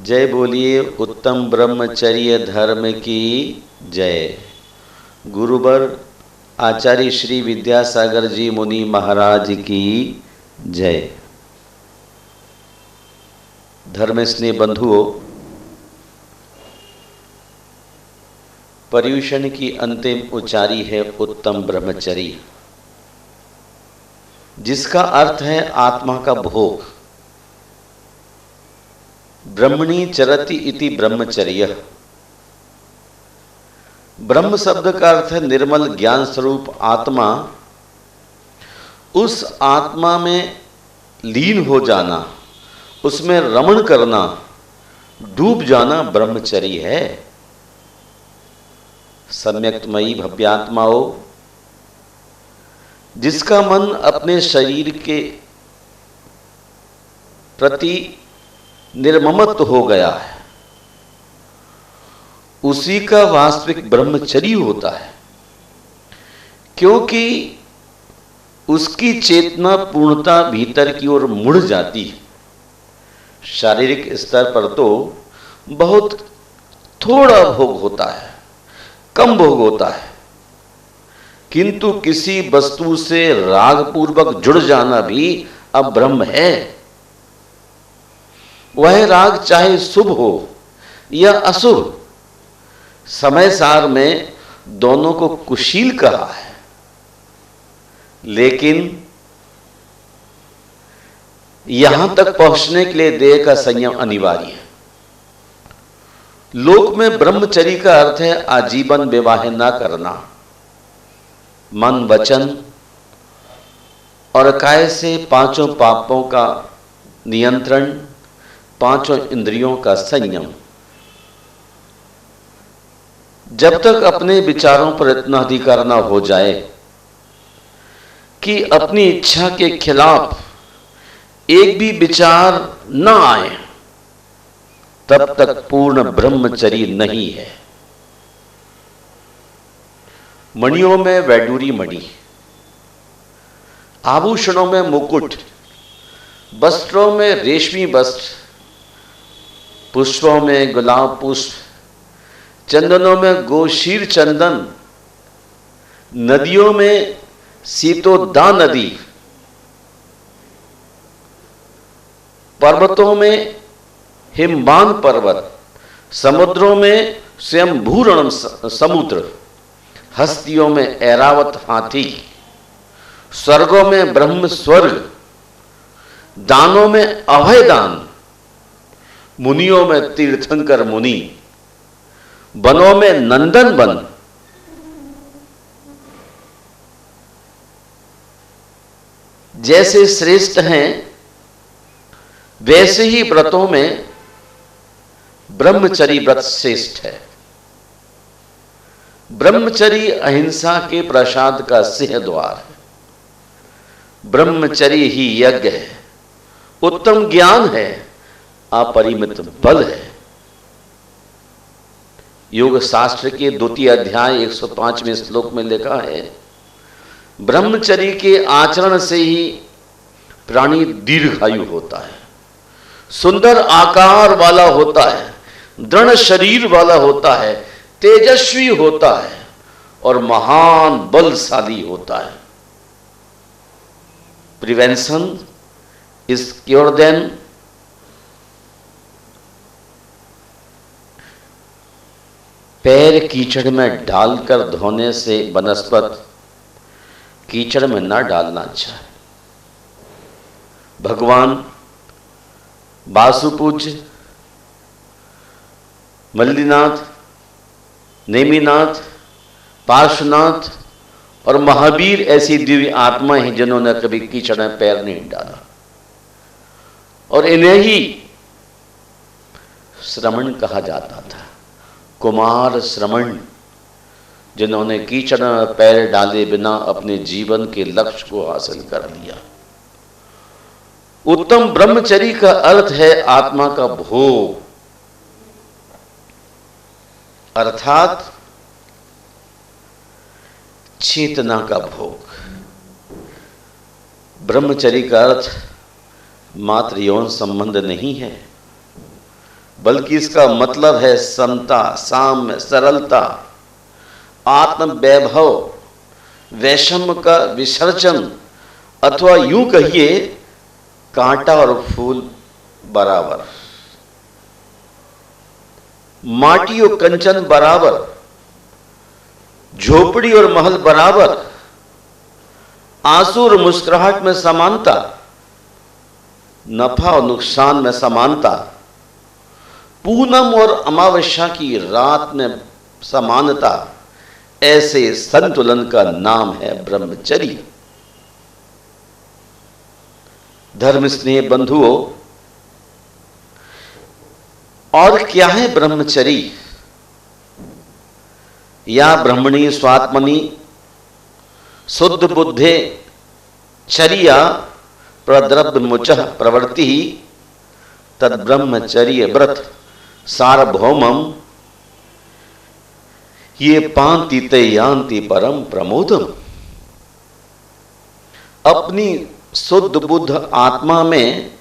जय बोलिए उत्तम ब्रह्मचर्य धर्म की जय। गुरुवर आचार्य श्री विद्यासागर जी मुनि महाराज की जय। धर्म स्नेह बंधुओं, पर्युषण की अंतिम उच्चारी है उत्तम ब्रह्मचर्य, जिसका अर्थ है आत्मा का भोग। ब्रह्मणि चरति इति ब्रह्मचर्य। ब्रह्म शब्द का अर्थ है निर्मल ज्ञान स्वरूप आत्मा। उस आत्मा में लीन हो जाना, उसमें रमण करना, डूब जाना ब्रह्मचर्य है। सम्यक्तमयी भव्यात्माओं, जिसका मन अपने शरीर के प्रति निर्ममत्व हो गया है, उसी का वास्तविक ब्रह्मचर्य होता है, क्योंकि उसकी चेतना पूर्णता भीतर की ओर मुड़ जाती है। शारीरिक स्तर पर तो बहुत थोड़ा भोग होता है, कम भोग होता है, किंतु किसी वस्तु से राग पूर्वक जुड़ जाना भी अब ब्रह्म है। वह राग चाहे शुभ हो या अशुभ, समय सार में दोनों को कुशील कहा है, लेकिन यहां तक पहुंचने के लिए देह का संयम अनिवार्य है। लोक में ब्रह्मचर्य का अर्थ है आजीवन विवाह न करना, मन वचन और काय से पांचों पापों का नियंत्रण, पांचों इंद्रियों का संयम। जब तक अपने विचारों पर इतना अधिकार न हो जाए कि अपनी इच्छा के खिलाफ एक भी विचार न आए, तब तक पूर्ण ब्रह्मचर्य नहीं है। मणियों में वैडूरी मणि, आभूषणों में मुकुट, वस्त्रों में रेशमी वस्त्र, पुष्पों में गुलाब पुष्प, चंदनों में गोशीर चंदन, नदियों में सीतोदा नदी, पर्वतों में हिमवान पर्वत, समुद्रों में स्वयंभूरण समुद्र, हस्तियों में ऐरावत हाथी, स्वर्गों में ब्रह्म स्वर्ग, दानों में अभय दान, मुनियों में तीर्थंकर मुनि, वनों में नंदन वन, जैसे श्रेष्ठ हैं वैसे ही व्रतों में ब्रह्मचर्य व्रत श्रेष्ठ है। ब्रह्मचर्य अहिंसा के प्रसाद का सिंह द्वार है। ब्रह्मचर्य ही यज्ञ है, उत्तम ज्ञान है, अपरिमित बल है। योग शास्त्र के 2 अध्याय 105वें श्लोक में लिखा है, ब्रह्मचर्य के आचरण से ही प्राणी दीर्घायु होता है, सुंदर आकार वाला होता है, दृढ़ शरीर वाला होता है, तेजस्वी होता है और महान बलशाली होता है। प्रिवेंशन इज क्योर देन पैर कीचड़ में डालकर धोने से बनस्पत कीचड़ में ना डालना अच्छा है। भगवान वासुपूज्य, मल्लीनाथ, नेमिनाथ, पार्श्वनाथ और महावीर ऐसी दिव्य आत्मा हैं जिन्होंने कभी कीचड़ में पैर नहीं डाला, और इन्हें ही श्रमण कहा जाता था। कुमार श्रमण, जिन्होंने कीचड़ में पैर डाले बिना अपने जीवन के लक्ष्य को हासिल कर लिया। उत्तम ब्रह्मचर्य का अर्थ है आत्मा का भोग, अर्थात चेतना का भोग। ब्रह्मचर्य का अर्थ मात्र यौन संबंध नहीं है। बल्कि इसका मतलब है समता, साम्य, सरलता, आत्म वैभव, वैषम्य का विसर्जन, अथवा यूं कहिए कांटा और फूल बराबर, माटी और कंचन बराबर, झोपड़ी और महल बराबर, आंसू और मुस्कुराहट में समानता, नफा और नुकसान में समानता, पूनम और अमावस्या की रात में समानता, ऐसे संतुलन का नाम है ब्रह्मचर्य। धर्म स्नेह बंधुओं, और क्या है ब्रह्मचर्य? या ब्रह्मणी स्वात्मनि शुद्ध बुद्धे चर्या प्रद्रव्य मुचः प्रवृत्ति तद ब्रह्मचर्य व्रत सार्वभौमम ये पांति ते यान्ति परम प्रमोदम। अपनी शुद्ध बुद्ध आत्मा में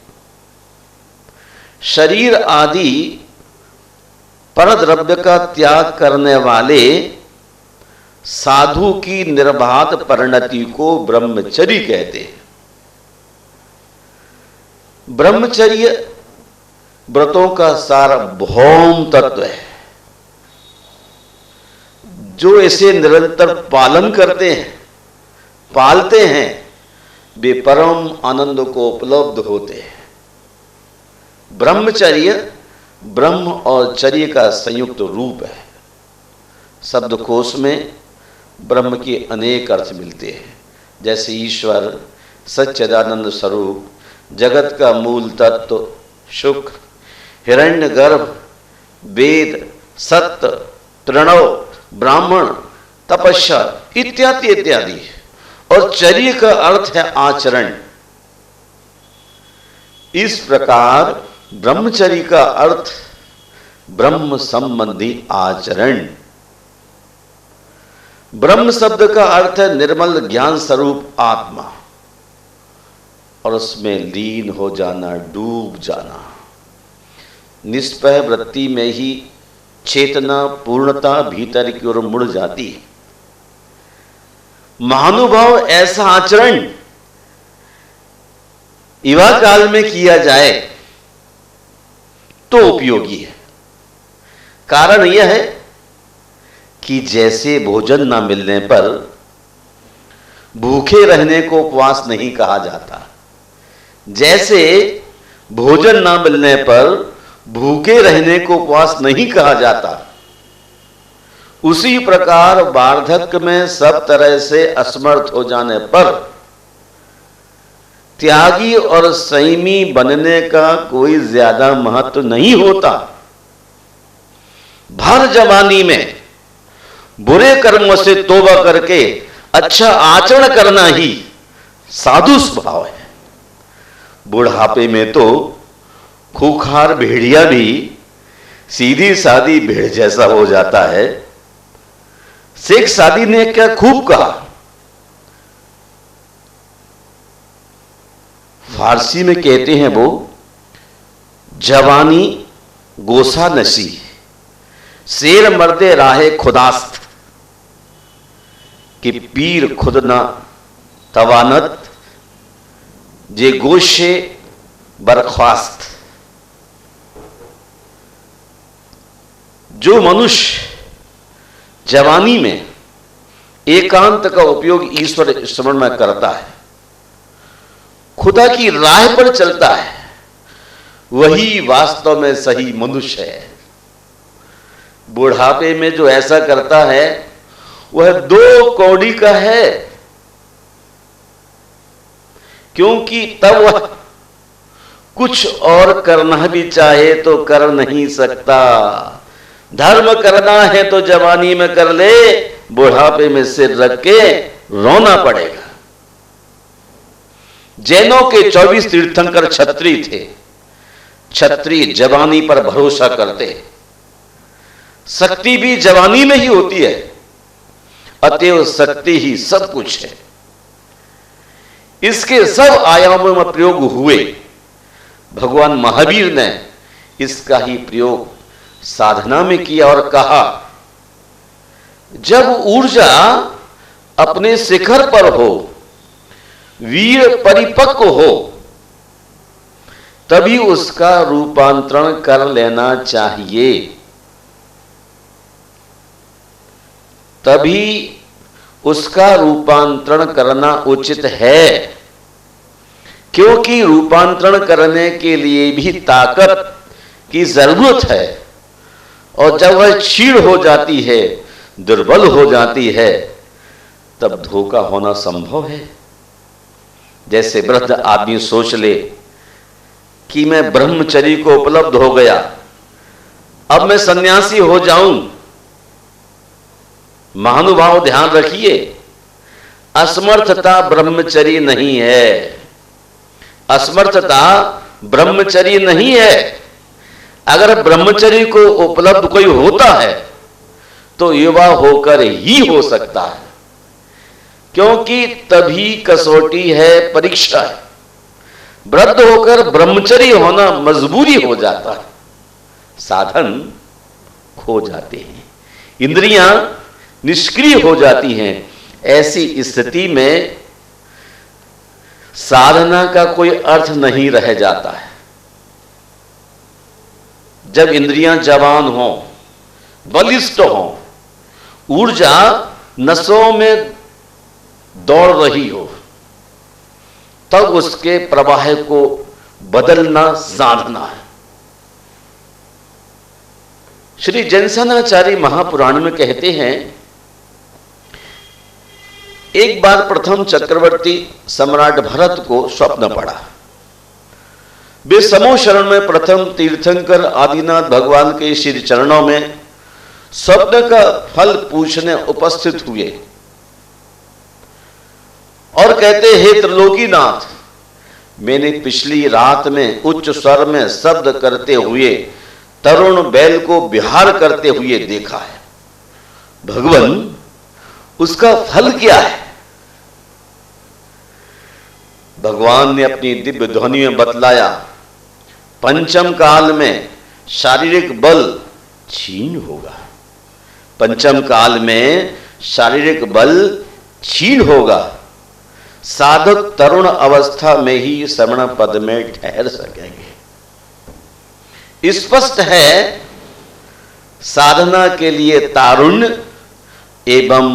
शरीर आदि परद्रव्य का त्याग करने वाले साधु की निर्बाध परिणति को ब्रह्मचर्य कहते हैं। ब्रह्मचर्य व्रतों का सार्वभौम तत्व है। जो इसे निरंतर पालन करते हैं, पालते हैं, वे परम आनंद को उपलब्ध होते हैं। ब्रह्मचर्य ब्रह्म और चर्य का संयुक्त रूप है। शब्दकोश में ब्रह्म के अनेक अर्थ मिलते हैं, जैसे ईश्वर, सच्चिदानंद स्वरूप, जगत का मूल तत्व, शुक्र, हिरण्यगर्भ, वेद, सत्य, प्रणव, ब्राह्मण, तपस्या इत्यादि इत्यादि। और चर्य का अर्थ है आचरण। इस प्रकार ब्रह्मचर्य का अर्थ ब्रह्म संबंधी आचरण। ब्रह्म शब्द का अर्थ है निर्मल ज्ञान स्वरूप आत्मा, और उसमें लीन हो जाना, डूब जाना। निष्पय वृत्ति में ही चेतना पूर्णता भीतर की ओर मुड़ जाती है। महानुभाव ऐसा आचरण युवा काल में किया जाए तो उपयोगी है। कारण यह है कि जैसे भोजन न मिलने पर भूखे रहने को उपवास नहीं कहा जाता, जैसे भोजन न मिलने पर भूखे रहने को उपवास नहीं कहा जाता, उसी प्रकार वार्धक्य में सब तरह से असमर्थ हो जाने पर त्यागी और संयमी बनने का कोई ज्यादा महत्व नहीं होता। भर जवानी में बुरे कर्मों से तौबा करके अच्छा आचरण करना ही साधु स्वभाव है। बुढ़ापे में तो खूंखार भेड़िया भी सीधी सादी भेड़ जैसा हो जाता है। शेख सादी ने क्या खूब कहा, फारसी में कहते हैं वो, जवानी गोसा नशी शेर मर्दे राहे खुदास्त, कि पीर खुद न तवानत जे गोशे बर्खास्त। जो मनुष्य जवानी में एकांत का उपयोग ईश्वर स्मरण में करता है, खुदा की राह पर चलता है, वही वास्तव में सही मनुष्य है। बुढ़ापे में जो ऐसा करता है वह दो कौड़ी का है, क्योंकि तब वह कुछ और करना भी चाहे तो कर नहीं सकता। धर्म करना है तो जवानी में कर ले, बुढ़ापे में सिर रख के रोना पड़ेगा। जैनों के 24 तीर्थंकर क्षत्रिय थे। क्षत्रिय जवानी पर भरोसा करते। शक्ति भी जवानी में ही होती है, अतएव शक्ति ही सब कुछ है। इसके सब आयामों में प्रयोग हुए। भगवान महावीर ने इसका ही प्रयोग साधना में किया और कहा, जब ऊर्जा अपने शिखर पर हो, वीर परिपक्व हो, तभी उसका रूपांतरण कर लेना चाहिए। तभी उसका रूपांतरण करना उचित है, क्योंकि रूपांतरण करने के लिए भी ताकत की जरूरत है। और जब वह क्षीण हो जाती है, दुर्बल हो जाती है, तब धोखा होना संभव है। जैसे वृद्ध आदमी सोच ले कि मैं ब्रह्मचर्य को उपलब्ध हो गया, अब मैं सन्यासी हो जाऊं। महानुभाव ध्यान रखिए, असमर्थता ब्रह्मचर्य नहीं है। असमर्थता ब्रह्मचर्य नहीं है। अगर ब्रह्मचर्य को उपलब्ध कोई होता है तो युवा होकर ही हो सकता है, क्योंकि तभी कसौटी है, परीक्षा है। वृद्ध होकर ब्रह्मचर्य होना मजबूरी हो जाता है, साधन खो जाते हैं, इंद्रियां निष्क्रिय हो जाती हैं। ऐसी स्थिति में साधना का कोई अर्थ नहीं रह जाता है। जब इंद्रियां जवान हो, बलिष्ठ हो, ऊर्जा नसों में दौड़ रही हो, तब उसके प्रवाह को बदलना साधना है। श्री जनसेनाचार्य महापुराण में कहते हैं, एक बार प्रथम चक्रवर्ती सम्राट भरत को स्वप्न पड़ा। वे समूह शरण में प्रथम तीर्थंकर आदिनाथ भगवान के श्री चरणों में स्वप्न का फल पूछने उपस्थित हुए और कहते, हे त्रिलोकीनाथ, मैंने पिछली रात में उच्च स्वर में शब्द करते हुए तरुण बैल को विहार करते हुए देखा है। भगवान, उसका फल क्या है? भगवान ने अपनी दिव्य ध्वनि में बतलाया, पंचम काल में शारीरिक बल क्षीण होगा। पंचम काल में शारीरिक बल क्षीण होगा। साधक तरुण अवस्था में ही श्रवण पद में ठहर सकेंगे। स्पष्ट है, साधना के लिए तारुण्य एवं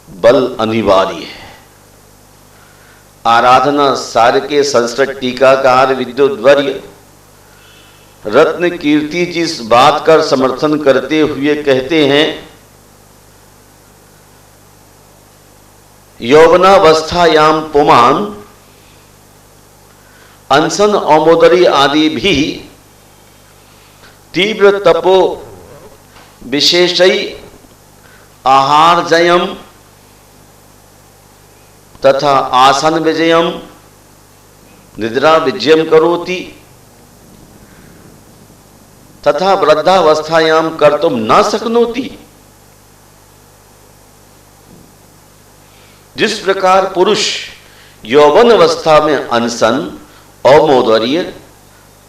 बल अनिवार्य है। आराधना सार के संस्कृत टीकाकार विद्युद्वर्य रत्न कीर्ति जी इस बात का समर्थन करते हुए कहते हैं, यौवनावस्थायाम पुमान अनशन औमोदरी आदि भी तीव्र तपो विशेषई आहारजयम तथा आसन विजयम निद्रा विजयम करोति तथा वृद्धावस्थायाम कर्तुम न शक्नोति। जिस प्रकार पुरुष यौवन अवस्था में अनशन, औमोदर्य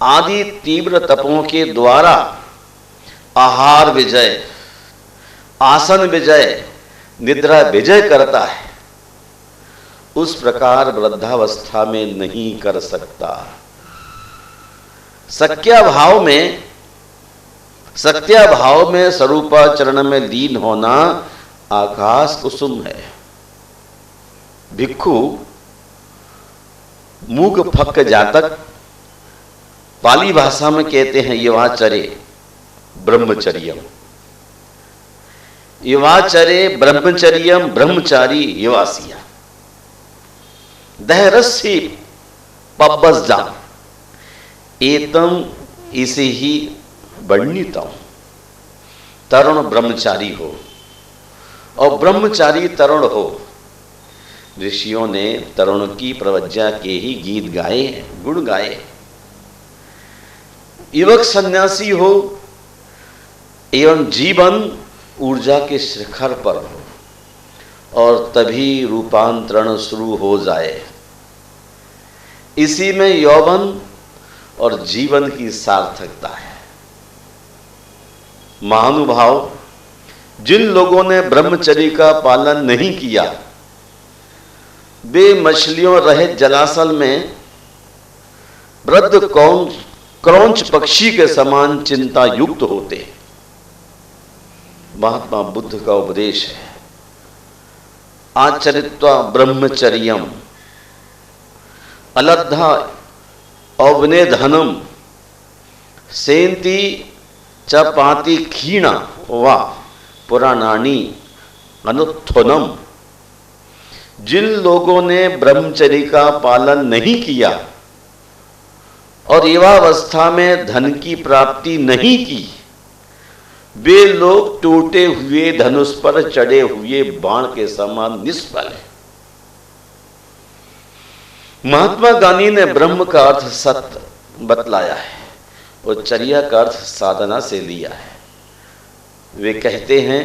आदि तीव्र तपों के द्वारा आहार विजय, आसन विजय, निद्रा विजय करता है, उस प्रकार वृद्धावस्था में नहीं कर सकता। सत्याभाव में स्वरूपाचरण में लीन होना आकाश कुसुम है। भिक्षु मूक फक जातक पाली भाषा में कहते हैं युवाचरे ब्रह्मचर्यम। युवाचरे ब्रह्मचर्यम ब्रह्मचारी युवासिया दहरस्य पब्बज्जा एतम इसे ही वर्णितम। तरुण ब्रह्मचारी हो और ब्रह्मचारी तरुण हो। ऋषियों ने तरुण की प्रवज्ञा के ही गीत गाए हैं, गुण गाए। युवक सन्यासी हो एवं जीवन ऊर्जा के शिखर पर हो और तभी रूपांतरण शुरू हो जाए। इसी में यौवन और जीवन की सार्थकता है। महानुभाव, जिन लोगों ने ब्रह्मचर्य का पालन नहीं किया वे मछलियों रहित जलाशय में वृद्ध क्रौंच पक्षी के समान चिंता युक्त होते। महात्मा बुद्ध का उपदेश है, आचरित्वा ब्रह्मचर्यम अलब्धा औवनेधनम सेंति च पाति क्षीणा वा पुराणानी अनुत्थनम। जिन लोगों ने ब्रह्मचर्य का पालन नहीं किया और युवावस्था में धन की प्राप्ति नहीं की, वे लोग टूटे हुए धनुष पर चढ़े हुए बाण के समान निष्फल है। महात्मा गांधी ने ब्रह्म का अर्थ सत्य बतलाया है और चर्या का अर्थ साधना से लिया है। वे कहते हैं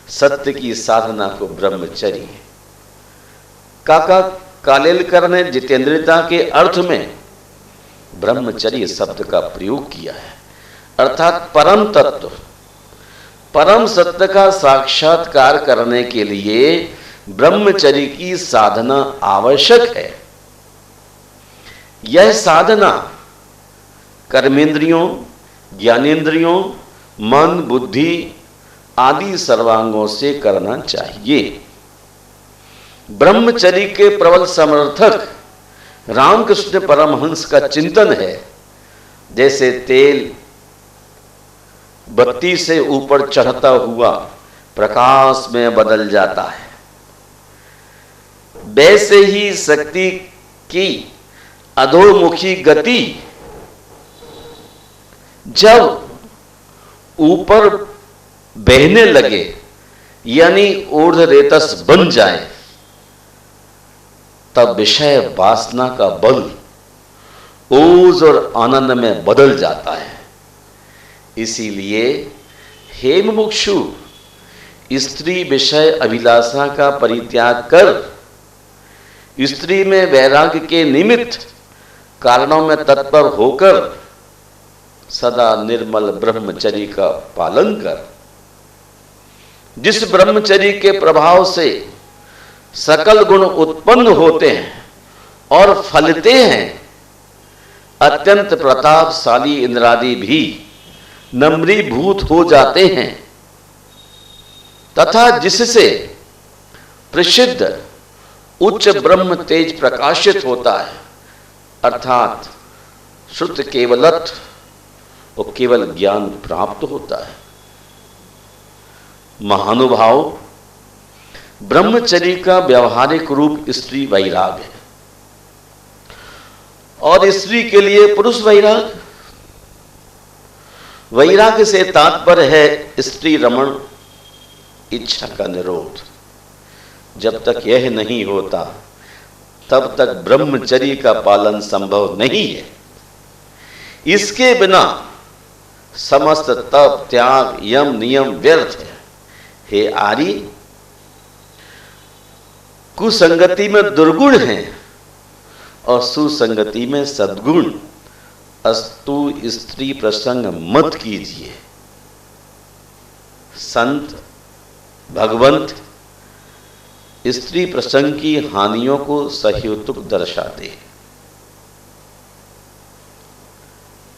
सत्य की साधना को ब्रह्मचर्य। काका कालेलकर ने जितेंद्रियता के अर्थ में ब्रह्मचर्य शब्द का प्रयोग किया है, अर्थात परम तत्व, परम सत्य का साक्षात्कार करने के लिए ब्रह्मचर्य की साधना आवश्यक है। यह साधना कर्मेंद्रियों, ज्ञानेंद्रियों, मन, बुद्धि आदि सर्वांगों से करना चाहिए। ब्रह्मचर्य के प्रबल समर्थक रामकृष्ण परमहंस का चिंतन है, जैसे तेल बत्ती से ऊपर चढ़ता हुआ प्रकाश में बदल जाता है, वैसे ही शक्ति की अधोमुखी गति जब ऊपर बहने लगे यानी ऊर्ध्वरेतस बन जाए, तब विषय वासना का बल ओज और आनंद में बदल जाता है। इसीलिए हे मुमुक्षु, स्त्री विषय अभिलाषा का परित्याग कर स्त्री में वैराग्य के निमित्त कारणों में तत्पर होकर सदा निर्मल ब्रह्मचर्य का पालन कर। जिस ब्रह्मचर्य के प्रभाव से सकल गुण उत्पन्न होते हैं और फलते हैं, अत्यंत प्रतापशाली इंद्रादि भी नम्रीभूत हो जाते हैं, तथा जिससे प्रसिद्ध उच्च ब्रह्म तेज प्रकाशित होता है, अर्थात श्रुत केवलत्व और केवल ज्ञान प्राप्त होता है। महानुभाव, ब्रह्मचर्य का व्यवहारिक रूप स्त्री वैराग है और स्त्री के लिए पुरुष वैराग। वैराग्य से तात्पर्य है स्त्री रमण, इच्छा का निरोध। जब तक यह नहीं होता तब तक ब्रह्मचर्य का पालन संभव नहीं है। इसके बिना समस्त तप, त्याग, यम, नियम व्यर्थ है। हे आर्य, कुसंगति में दुर्गुण है और सुसंगति में सद्गुण। अस्तु स्त्री प्रसंग मत कीजिए। संत भगवंत स्त्री प्रसंग की हानियों को सहेतुक दर्शाते हैं।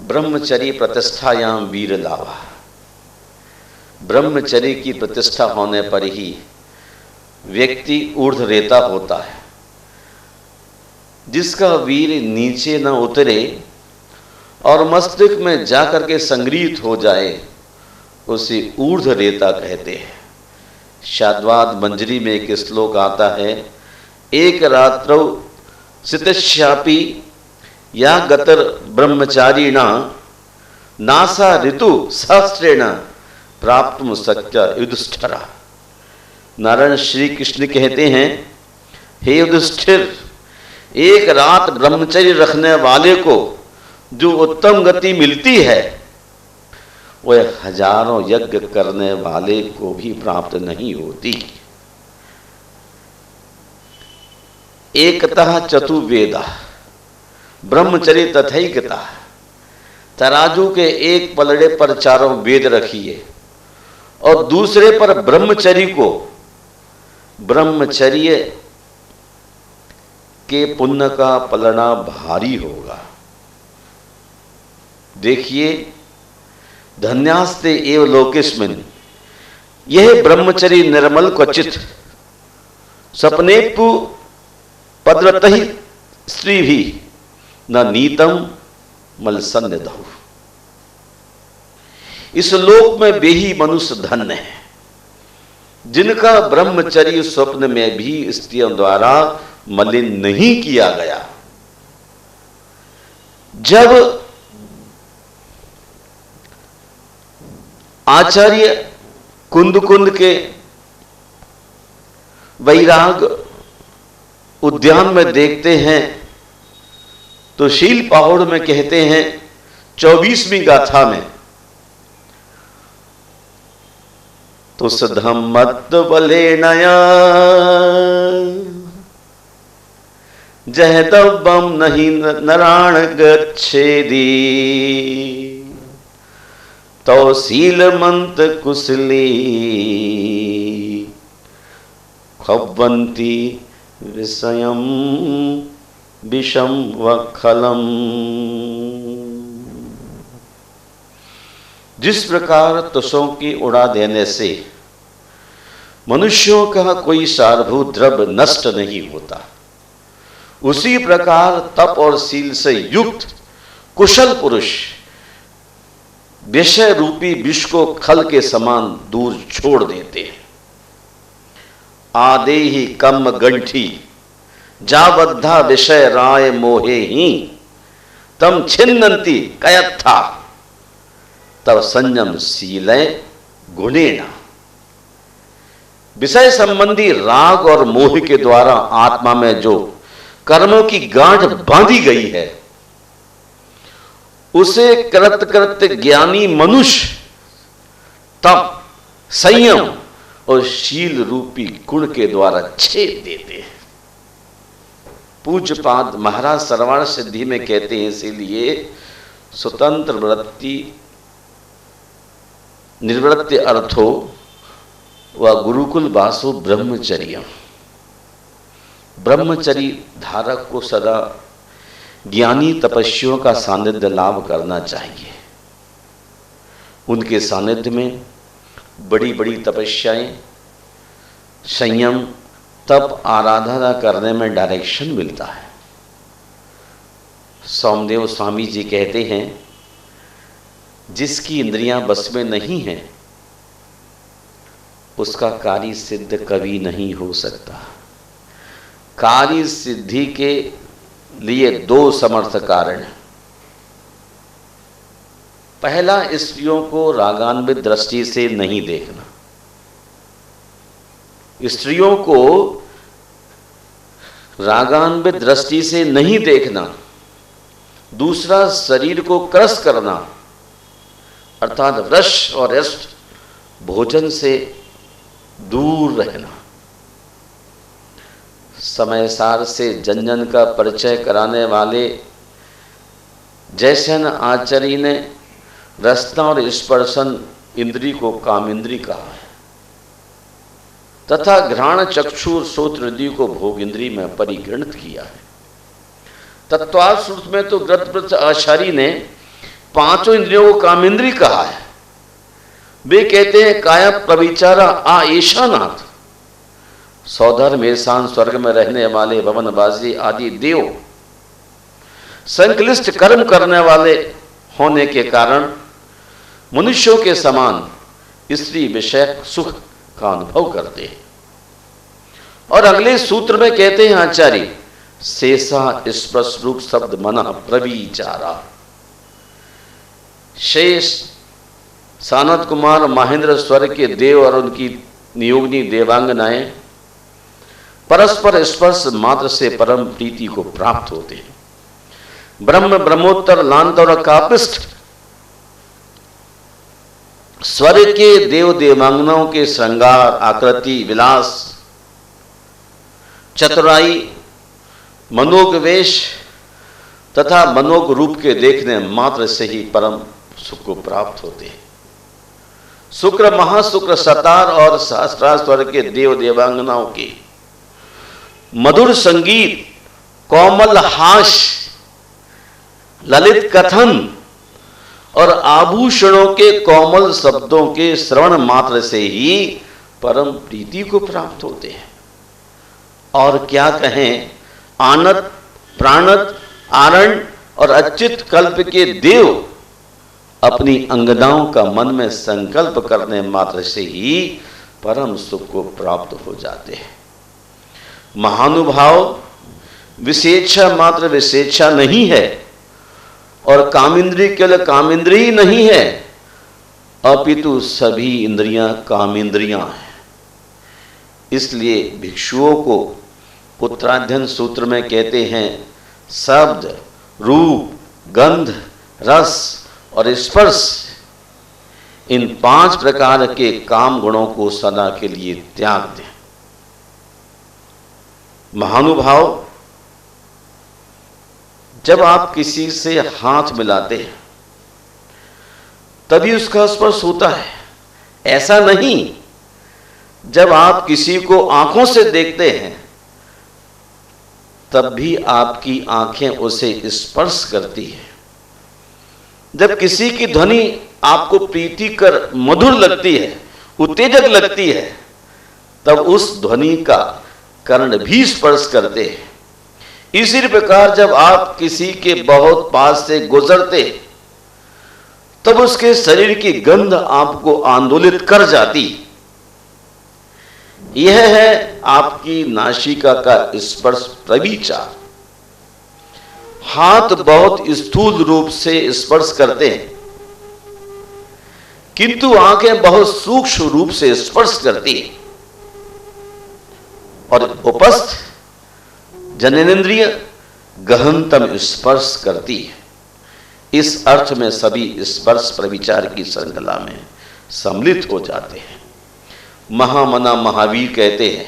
ब्रह्मचर्य प्रतिष्ठायाम वीर लाभा। ब्रह्मचर्य की प्रतिष्ठा होने पर ही व्यक्ति ऊर्ध्वरेता होता है। जिसका वीर नीचे न उतरे और मस्तिष्क में जाकर के संग्रहित हो जाए, उसे ऊर्ध्वरेता कहते हैं। शाद्वाद मंजरी में एक श्लोक आता है, एक रात्रौ सितश्यापि या गतर ब्रह्मचारिणा नासा ऋतु सहस्रेण प्राप्तुम शक्य युधिष्ठिर। नारायण श्री कृष्ण कहते हैं, हे युधिष्ठिर, एक रात ब्रह्मचर्य रखने वाले को जो उत्तम गति मिलती है, वह हजारों यज्ञ करने वाले को भी प्राप्त नहीं होती। एकतः चतुर्वेदा ब्रह्मचर्य तथैकता तराजू के एक पलड़े पर चारों वेद रखिए और दूसरे पर ब्रह्मचर्य को, ब्रह्मचर्य के पुण्य का पलड़ा भारी होगा। देखिए, धन्यास्ते एव लोकेस्मिन्, यह ब्रह्मचर्य निर्मल क्वचित सपनेपु पद्रतहि स्त्री भी न नीतम मलसन्निधौ। इस लोक में वे ही मनुष्य धन्य है जिनका ब्रह्मचर्य स्वप्न में भी स्त्रियों द्वारा मलिन नहीं किया गया। जब आचार्य कुंद के वैराग उद्यान में देखते हैं तो शील पहाड़ में कहते हैं 24वीं गाथा में, तो सधम्मत बले नया जहदब्बम नहीं नराण गच्छेदी तो शीलमंत कुशली खब्बंती विषयम विषम वखलम। जिस प्रकार तुषों की उड़ा देने से मनुष्यों का कोई सारभूत द्रव्य नष्ट नहीं होता, उसी प्रकार तप और शील से युक्त कुशल पुरुष विषय रूपी विष को खल के समान दूर छोड़ देते हैं। आदेहि कम गंठी जाबद्धा विषय राय मोहे ही तम छिन्नंती कयत्था तब संयम शीलय गुणेना। विषय संबंधी राग और मोह के द्वारा आत्मा में जो कर्मों की गांठ बांधी गई है, उसे कृत कृत ज्ञानी मनुष्य तप, संयम और शील रूपी गुण के द्वारा छेद देते हैं। पूज्यपाद महाराज सर्वाण सिद्धि में कहते हैं, इसीलिए स्वतंत्र वृत्ति निर्वृत्ति अर्थो व गुरुकुल वासो ब्रह्मचर्य। ब्रह्मचर्य धारक को सदा ज्ञानी तपस्वियों का सानिध्य लाभ करना चाहिए। उनके सानिध्य में बड़ी बड़ी तपस्याएं, संयम, तप, आराधना करने में डायरेक्शन मिलता है। सोमदेव स्वामी जी कहते हैं, जिसकी इंद्रियां बस में नहीं हैं उसका कार्य सिद्ध कभी नहीं हो सकता। कार्य सिद्धि के लिए दो समर्थ कारण हैं। पहला, स्त्रियों को रागान्वित दृष्टि से नहीं देखना। स्त्रियों को रागान्वित दृष्टि से नहीं देखना। दूसरा, शरीर को क्रश करना अर्थात वृष और यष्ट भोजन से दूर रहना। समय सार से जन जन का परिचय कराने वाले जैसन आचार्य ने रसना और स्पर्शन इंद्री को काम इंद्री कहा है तथा घ्राण, चक्षु और श्रोत्र इंद्री को भोग इंद्री में परिगणित किया है। तत्वार्थ श्रुत में तो ग्रंथ आचार्य ने पांचों इंद्रियों को काम इंद्री कहा है। वे कहते हैं, काया प्रविचारा आ ईशानाथ, सौधर्म ईशान स्वर्ग में रहने वाले भवनबाजी आदि देव संक्लिष्ट कर्म करने वाले होने के कारण मनुष्यों के समान स्त्री विषय सुख का अनुभव करते हैं। और अगले सूत्र में कहते हैं आचार्य, शेषा स्पर्श रूप शब्द मना प्रविचारा। शेष सानत कुमार महेंद्र स्वर्ग के देव और उनकी नियोगिनी देवांगनाएं परस्पर स्पर्श मात्र से परम प्रीति को प्राप्त होते हैं। ब्रह्म, ब्रह्मोत्तर, लांत और कापिष्ठ स्वर्ग के देव देवांगनाओं के श्रृंगार, आकृति, विलास, चतुराई, मनोगवेश, तथा मनोक रूप के देखने मात्र से ही परम सुख को प्राप्त होते हैं। शुक्र महाशुक्र सतार और सहस्रार के देव देवांगनाओं के मधुर संगीत, कोमल हास्य, ललित कथन और आभूषणों के कोमल शब्दों के श्रवण मात्र से ही परम प्रीति को प्राप्त होते हैं। और क्या कहें, आनत, प्राणत, आरण और अच्युत कल्प के देव अपनी अंगनाओं का मन में संकल्प करने मात्र से ही परम सुख को प्राप्त हो जाते हैं। महानुभाव विशेषा मात्र विशेषा नहीं है और कामिंद्री केवल कामिंद्री नहीं है, अपितु सभी इंद्रियां कामिंद्रियां हैं। इसलिए भिक्षुओं को उत्तराध्ययन सूत्र में कहते हैं, शब्द, रूप, गंध, रस और स्पर्श, इन 5 प्रकार के काम गुणों को सदा के लिए त्याग दें। महानुभाव, जब आप किसी से हाथ मिलाते हैं तभी उसका स्पर्श होता है, ऐसा नहीं जब आप किसी को आंखों से देखते हैं तब भी आपकी आंखें उसे स्पर्श करती हैं। जब किसी की ध्वनि आपको प्रीतिकर मधुर लगती है, उत्तेजक लगती है, तब उस ध्वनि का कर्ण भी स्पर्श करते हैं। इसी प्रकार जब आप किसी के बहुत पास से गुजरते तब उसके शरीर की गंध आपको आंदोलित कर जाती। यह है आपकी नासिका का स्पर्श प्रविचार। हाथ बहुत स्थूल रूप से स्पर्श करते हैं, किंतु आंखें बहुत सूक्ष्म रूप से स्पर्श करती हैं और उपस्थ जननेन्द्रिय गहनतम स्पर्श करती है। इस अर्थ में सभी स्पर्श प्रविचार की श्रृंखला में सम्मिलित हो जाते हैं। महामना महावीर कहते हैं,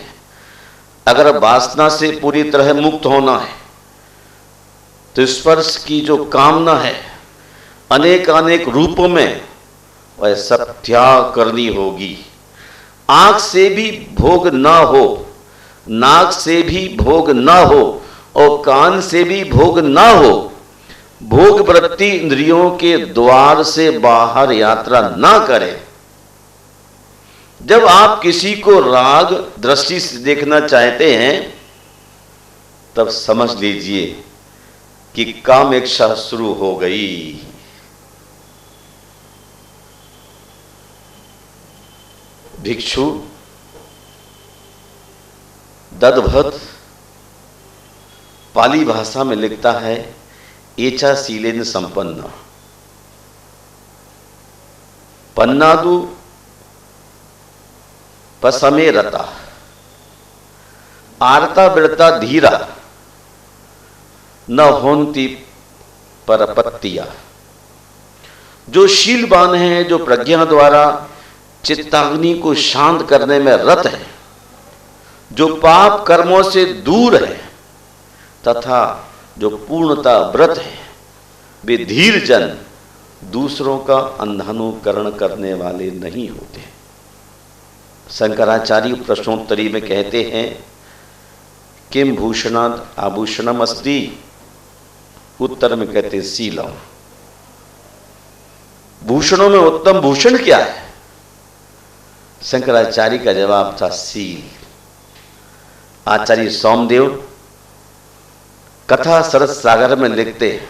अगर वासना से पूरी तरह मुक्त होना है तो स्पर्श की जो कामना है अनेक अनेक रूपों में, वह सब त्याग करनी होगी। आंख से भी भोग ना हो, नाक से भी भोग ना हो और कान से भी भोग ना हो। भोग वृत्ति इंद्रियों के द्वार से बाहर यात्रा ना करें। जब आप किसी को राग दृष्टि से देखना चाहते हैं तब समझ लीजिए कि कामेच्छा शुरू हो गई। भिक्षु ददभत पाली भाषा में लिखता है, एचा शीलेन संपन्न पन्नादु पसमे रता आरता बिड़ता धीरा न होंती परपत्तिया। जो शीलवान है, जो प्रज्ञा द्वारा चित्ताग्नि को शांत करने में रत है, जो पाप कर्मों से दूर है तथा जो पूर्णता व्रत है, वे धीर जन दूसरों का अंधानुकरण करने वाले नहीं होते। शंकराचार्य प्रश्नोत्तरी में कहते हैं, किम भूषणाद आभूषणम अस्ति, उत्तर में कहते शीलम। भूषणों में उत्तम भूषण क्या है? शंकराचार्य का जवाब था शील। आचार्य सोमदेव कथा सरस सागर में लिखते हैं,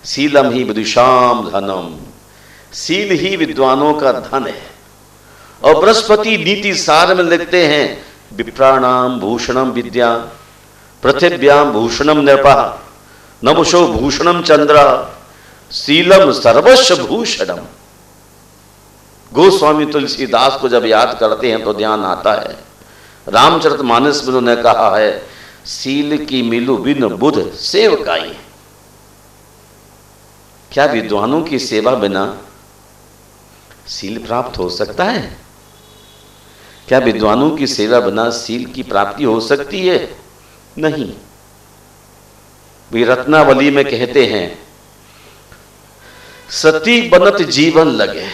शीलम ही विदुषाम धनम, शील ही विद्वानों का धन है। और बृहस्पति नीति सार में लिखते हैं, विप्राणाम भूषणम विद्या, पृथिव्याम भूषणम नृपः, नमुषो भूषणम चंद्र, शीलम सर्वस्व भूषणम। गोस्वामी तुलसीदास को जब याद करते हैं तो ध्यान आता है, रामचरितमानस में उन्होंने कहा है, शील की मिलु बिन बुध सेवकाई। क्या विद्वानों की सेवा बिना शील प्राप्त हो सकता है? क्या विद्वानों की सेवा बिना शील की प्राप्ति हो सकती है? नहीं। वे रत्नावली में कहते हैं, सती बनत जीवन लगे,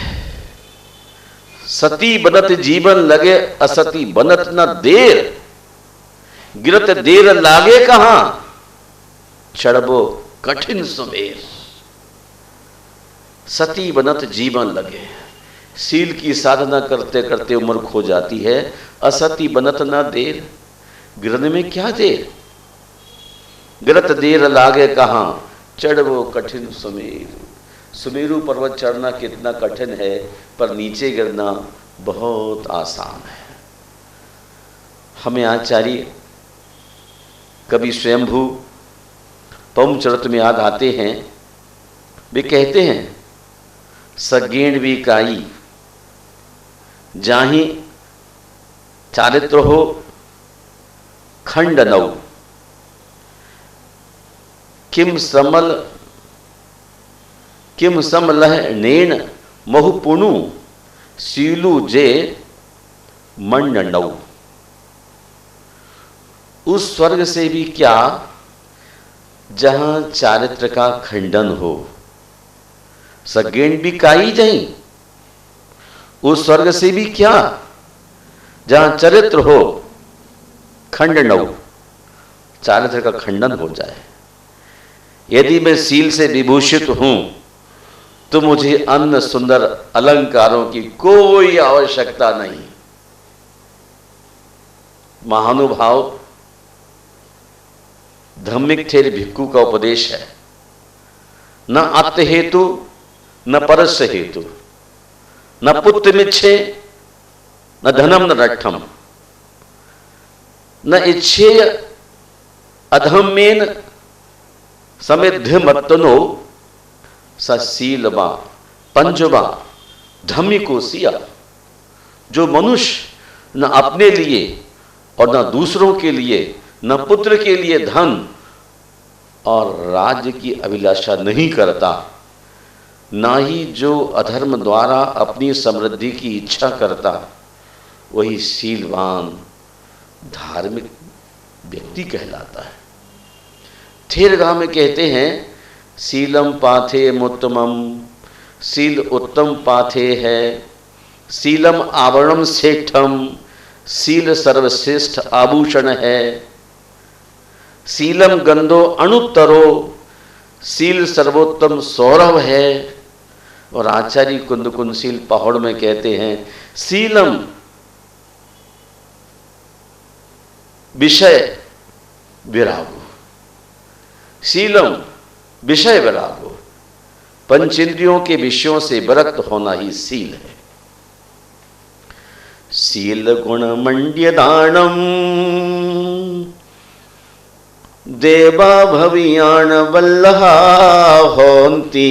सती बनत जीवन लगे, असती बनत न देर, गिरत देर लागे कहां, चढ़बो कठिन सुमेर। सती बनत जीवन लगे, शील की साधना करते करते उम्र खो जाती है। असती बनत न देर, गिरने में क्या देर, गिरत देर लागे कहां, चढ़बो कठिन सुमेर। सुमेरु पर्वत चढ़ना कितना कठिन है, पर नीचे गिरना बहुत आसान है। हमें आचार्य कभी स्वयंभू पौमचरित में याद आते हैं। वे कहते हैं, सगेण भी काई जाहि चारित्र हो खंड नौ, किम समलह नेण बहुपुणु, सीलू जे मंड नौ। उस स्वर्ग से भी क्या जहां चारित्र का खंडन हो, सगेण भी काई जाई, उस स्वर्ग से भी क्या जहां चरित्र हो खंड नौ, चारित्र का खंडन हो जाए। यदि मैं सील से विभूषित हूं तो मुझे अन्य सुंदर अलंकारों की कोई आवश्यकता नहीं। महानुभाव धम्मिक ठेर भिक्खु का उपदेश है, न अत्त हेतु न परस्य हेतु, न पुत्र मिच्छे न धनम न रट्ठम, न इच्छेय अधम्येन समिध्यमत्तनो सशीलवा पंचवा धम्मिको सिया। जो मनुष्य न अपने लिए और न दूसरों के लिए, न पुत्र के लिए धन और राज्य की अभिलाषा नहीं करता, ना ही जो अधर्म द्वारा अपनी समृद्धि की इच्छा करता, वही शीलवान धार्मिक व्यक्ति कहलाता है। थेरगाह में कहते हैं, शीलम पाथे मुत्तमम, शील उत्तम पाथे है, शीलम आवरणम श्रेष्ठम, शील सर्वश्रेष्ठ आभूषण है, शीलम गंधो अणुत्तरो, शील सर्वोत्तम सौरभ है। और आचार्य कुंद कुंशील पहाड़ में कहते हैं, शीलम विषय विरागो, शीलम विषय विरागो, पंचेंद्रियों के विषयों से विरक्त होना ही शील है। शील गुण मंड्य दानम देवा भवियान वल्लहा होन्ति,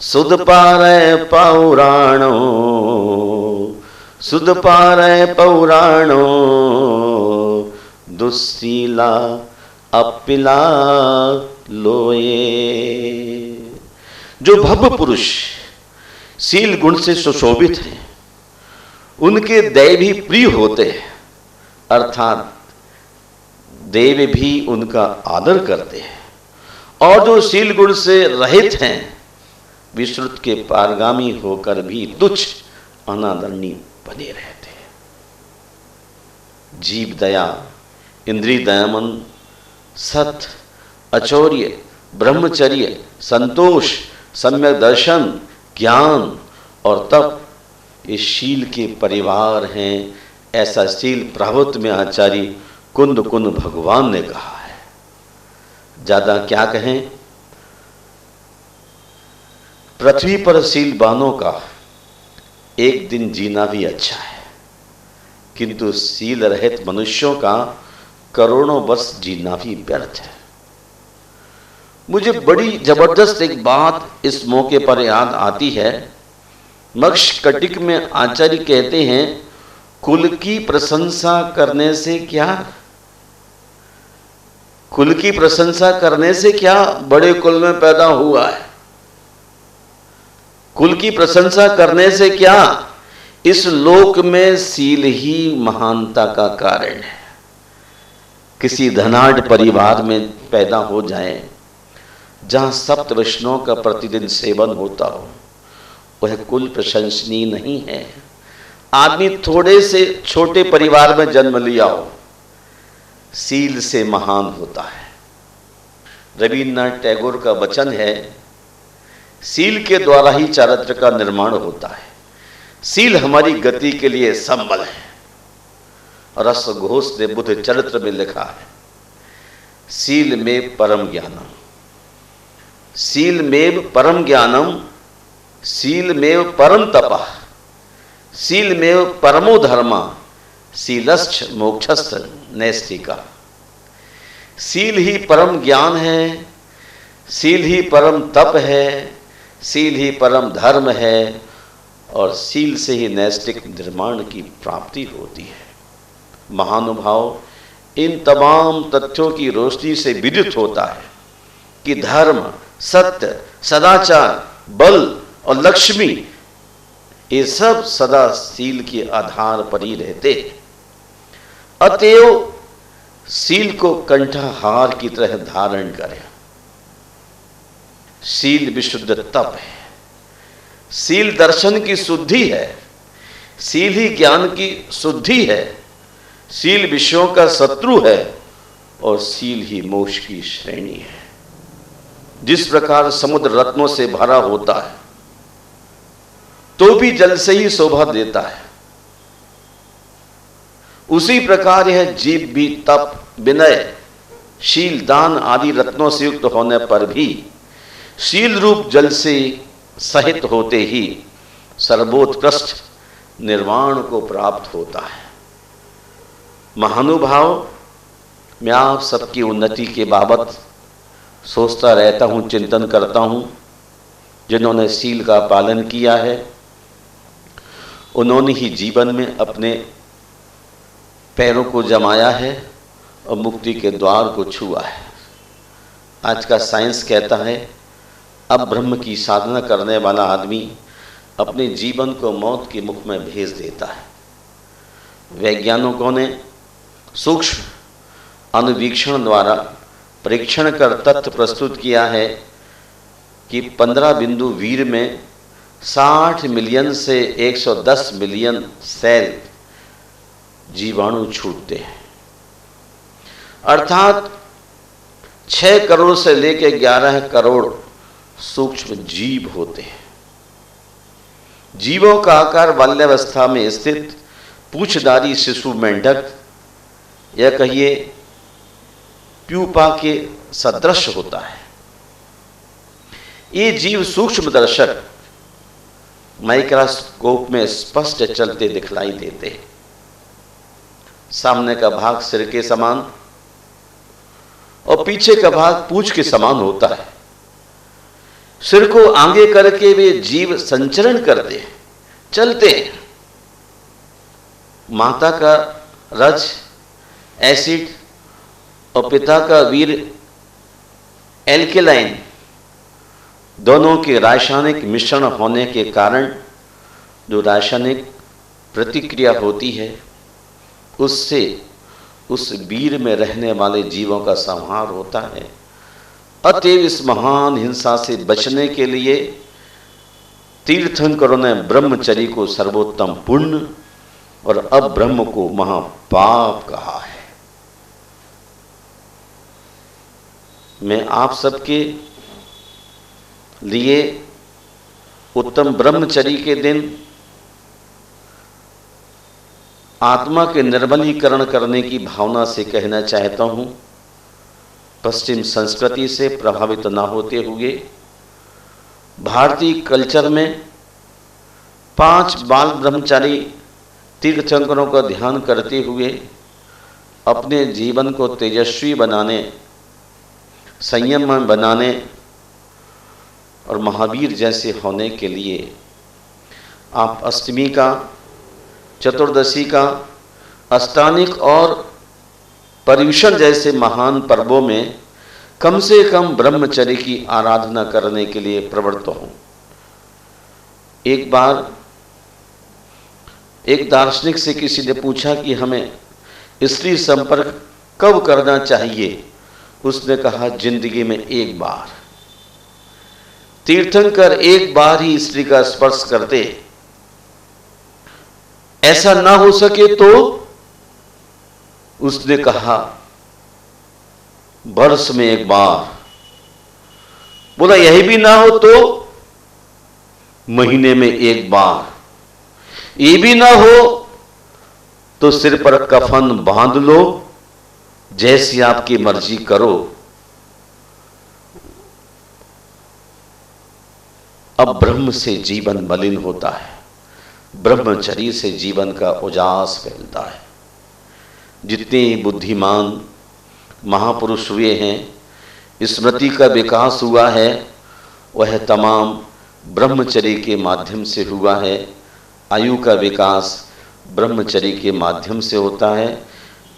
सुध पारय पौराणो, सुध पारय पौराणो, दुस्सीला अपिला लोये। जो भव्य पुरुष शील गुण से सुशोभित हैं, उनके दैव भी प्रिय होते हैं, अर्थात देव भी उनका आदर करते हैं। और जो शील गुण से रहित हैं, विश्रुत के पारगामी होकर भी तुच्छ अनादरणीय बने रहते हैं। जीव दया, इंद्रिय दयामन, सत्य, अचौर्य, ब्रह्मचर्य, संतोष, सम्यक दर्शन, ज्ञान और तप, ये शील के परिवार हैं। ऐसा शील प्रभुत्व में आचार्य कुंद कुंद भगवान ने कहा है। ज्यादा क्या कहें, पृथ्वी पर शीलवानों का एक दिन जीना भी अच्छा है, किंतु शील रहित मनुष्यों का करोड़ों वर्ष जीना भी व्यर्थ है। मुझे बड़ी जबरदस्त एक बात इस मौके पर याद आती है। मक्षकटिक में आचार्य कहते हैं, कुल की प्रशंसा करने से क्या, कुल की प्रशंसा करने से क्या, बड़े कुल में पैदा हुआ है। कुल की प्रशंसा करने से क्या, इस लोक में शील ही महानता का कारण है। किसी धनाढ़ परिवार में पैदा हो जाए जहाँ सप्त वैष्णव का प्रतिदिन सेवन होता हो, वह कुल प्रशंसनीय नहीं है। आदमी थोड़े से छोटे परिवार में जन्म लिया हो, सील से महान होता है। रविन्द्रनाथ टैगोर का वचन है, सील के द्वारा ही चारित्र का निर्माण होता है। सील हमारी गति के लिए संबल है। रस घोष ने बुद्ध चरित्र में लिखा है, सील में परम ज्ञानम, सील में परम ज्ञानम, सील में परम तपः, सील में परमो धर्मा, सीलश्च मोक्षश्च नैष्ठिका। सील ही परम ज्ञान है, सील ही परम तप है, सील ही परम धर्म है, और सील से ही नैष्ठिक निर्माण की प्राप्ति होती है। महानुभाव इन तमाम तथ्यों की रोशनी से विदित होता है कि धर्म, सत्य, सदाचार, बल और लक्ष्मी ये सब सदा सील के आधार पर ही रहते हैं। अतएव सील को कंठहार की तरह धारण करें। सील विशुद्ध तप है, सील दर्शन की शुद्धि है, सील ही ज्ञान की शुद्धि है, सील विषयों का शत्रु है, और सील ही मोक्ष की श्रेणी है। जिस प्रकार समुद्र रत्नों से भरा होता है तो भी जल से ही शोभा देता है, उसी प्रकार यह जीव भी तप, विनय, शील, दान आदि रत्नों से युक्त होने पर भी शील रूप जल से सहित होते ही सर्वोत्कृष्ट निर्वाण को प्राप्त होता है। महानुभाव, मैं आप सबकी उन्नति के बाबत सोचता रहता हूँ, चिंतन करता हूँ। जिन्होंने सील का पालन किया है उन्होंने ही जीवन में अपने पैरों को जमाया है और मुक्ति के द्वार को छुआ है। आज का साइंस कहता है अब ब्रह्म की साधना करने वाला आदमी अपने जीवन को मौत के मुख में भेज देता है। वैज्ञानिकों ने सूक्ष्म अनुवीक्षण द्वारा परीक्षण कर तथ्य प्रस्तुत किया है कि 15 बिंदु वीर में 60 मिलियन से 110 मिलियन सेल जीवाणु छूटते हैं, अर्थात 6 करोड़ से लेकर 11 करोड़ सूक्ष्म जीव होते हैं। जीवों का आकार बाल्यावस्था में स्थित पूछदारी शिशु मेंढक या कहिए प्यूपा के सदृश होता है। ये जीव सूक्ष्म दर्शक माइक्रोस्कोप में स्पष्ट चलते दिखलाई देते हैं। सामने का भाग सिर के समान और पीछे का भाग पूंछ के समान होता है। सिर को आगे करके वे जीव संचरण करते हैं, चलते हैं। माता का रज एसिड और पिता का वीर एल्केलाइन दोनों के रासायनिक मिश्रण होने के कारण जो रासायनिक प्रतिक्रिया होती है उससे उस वीर में रहने वाले जीवों का संहार होता है। अतएव इस महान हिंसा से बचने के लिए तीर्थंकरों ने ब्रह्मचर्य को सर्वोत्तम पुण्य और अब्रह्म को महापाप कहा है। मैं आप सबके लिए उत्तम ब्रह्मचर्य के दिन आत्मा के निर्मलीकरण करने की भावना से कहना चाहता हूँ। पश्चिम संस्कृति से प्रभावित न होते हुए भारतीय कल्चर में 5 बाल ब्रह्मचारी तीर्थंकरों का ध्यान करते हुए अपने जीवन को तेजस्वी बनाने, संयम में बनाने और महावीर जैसे होने के लिए आप अष्टमी का, चतुर्दशी का, अष्टानिक और पर्युषण जैसे महान पर्वों में कम से कम ब्रह्मचर्य की आराधना करने के लिए प्रवृत्त हों। एक बार एक दार्शनिक से किसी ने पूछा कि हमें स्त्री संपर्क कब करना चाहिए? उसने कहा जिंदगी में एक बार। तीर्थंकर एक बार ही स्त्री का स्पर्श करते, ऐसा ना हो सके तो उसने कहा वर्ष में एक बार। बोला यही भी ना हो तो महीने में एक बार। ये भी ना हो तो सिर पर कफन बांध लो, जैसी आपकी मर्जी करो। अब ब्रह्म से जीवन मलिन होता है, ब्रह्मचर्य से जीवन का उजास फैलता है। जितने बुद्धिमान महापुरुष हुए हैं, स्मृति का विकास हुआ है, वह तमाम ब्रह्मचर्य के माध्यम से हुआ है। आयु का विकास ब्रह्मचर्य के माध्यम से होता है।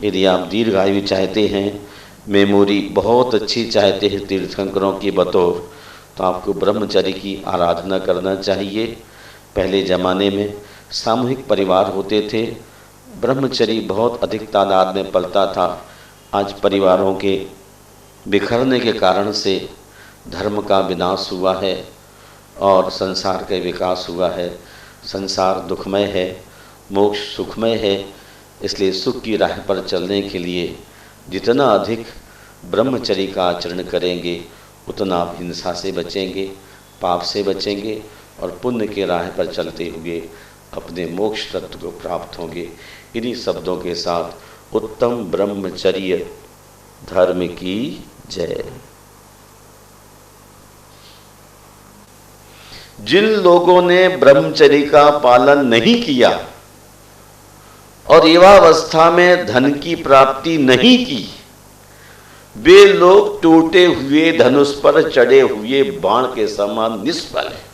यदि आप दीर्घायु चाहते हैं, मेमोरी बहुत अच्छी चाहते हैं तीर्थंकरों की बतौर, तो आपको ब्रह्मचर्य की आराधना करना चाहिए। पहले ज़माने में सामूहिक परिवार होते थे, ब्रह्मचर्य बहुत अधिक तादाद में पलता था। आज परिवारों के बिखरने के कारण से धर्म का विनाश हुआ है और संसार का विकास हुआ है। संसार दुखमय है, मोक्ष सुखमय है। इसलिए सुख की राह पर चलने के लिए जितना अधिक ब्रह्मचर्य का आचरण करेंगे, उतना आप हिंसा से बचेंगे, पाप से बचेंगे और पुण्य के राह पर चलते हुए अपने मोक्ष तत्व को प्राप्त होंगे। इन्हीं शब्दों के साथ उत्तम ब्रह्मचर्य धर्म की जय। जिन लोगों ने ब्रह्मचर्य का पालन नहीं किया और युवावस्था में धन की प्राप्ति नहीं की, वे लोग टूटे हुए धनुष पर चढ़े हुए बाण के समान निष्फल है।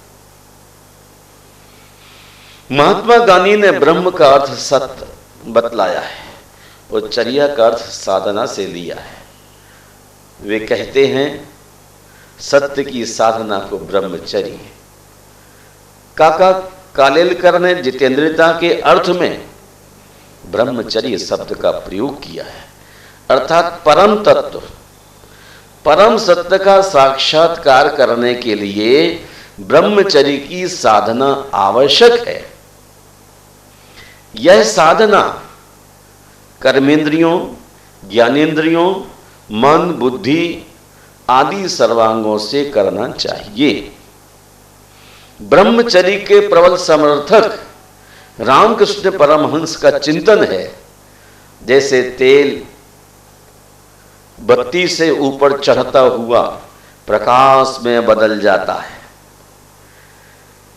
महात्मा गांधी ने ब्रह्म का अर्थ सत्य बतलाया है और चर्या का अर्थ साधना से लिया है। वे कहते हैं सत्य की साधना को ब्रह्मचर्य। काका कालेलकर ने जितेंद्रियता के अर्थ में ब्रह्मचर्य शब्द का प्रयोग किया है, अर्थात परम तत्व, परम सत्य का साक्षात्कार करने के लिए ब्रह्मचर्य की साधना आवश्यक है। यह साधना कर्मेंद्रियों, ज्ञानेंद्रियों, मन, बुद्धि आदि सर्वांगों से करना चाहिए। ब्रह्मचर्य के प्रबल समर्थक रामकृष्ण परमहंस का चिंतन है, जैसे तेल बत्ती से ऊपर चढ़ता हुआ प्रकाश में बदल जाता है,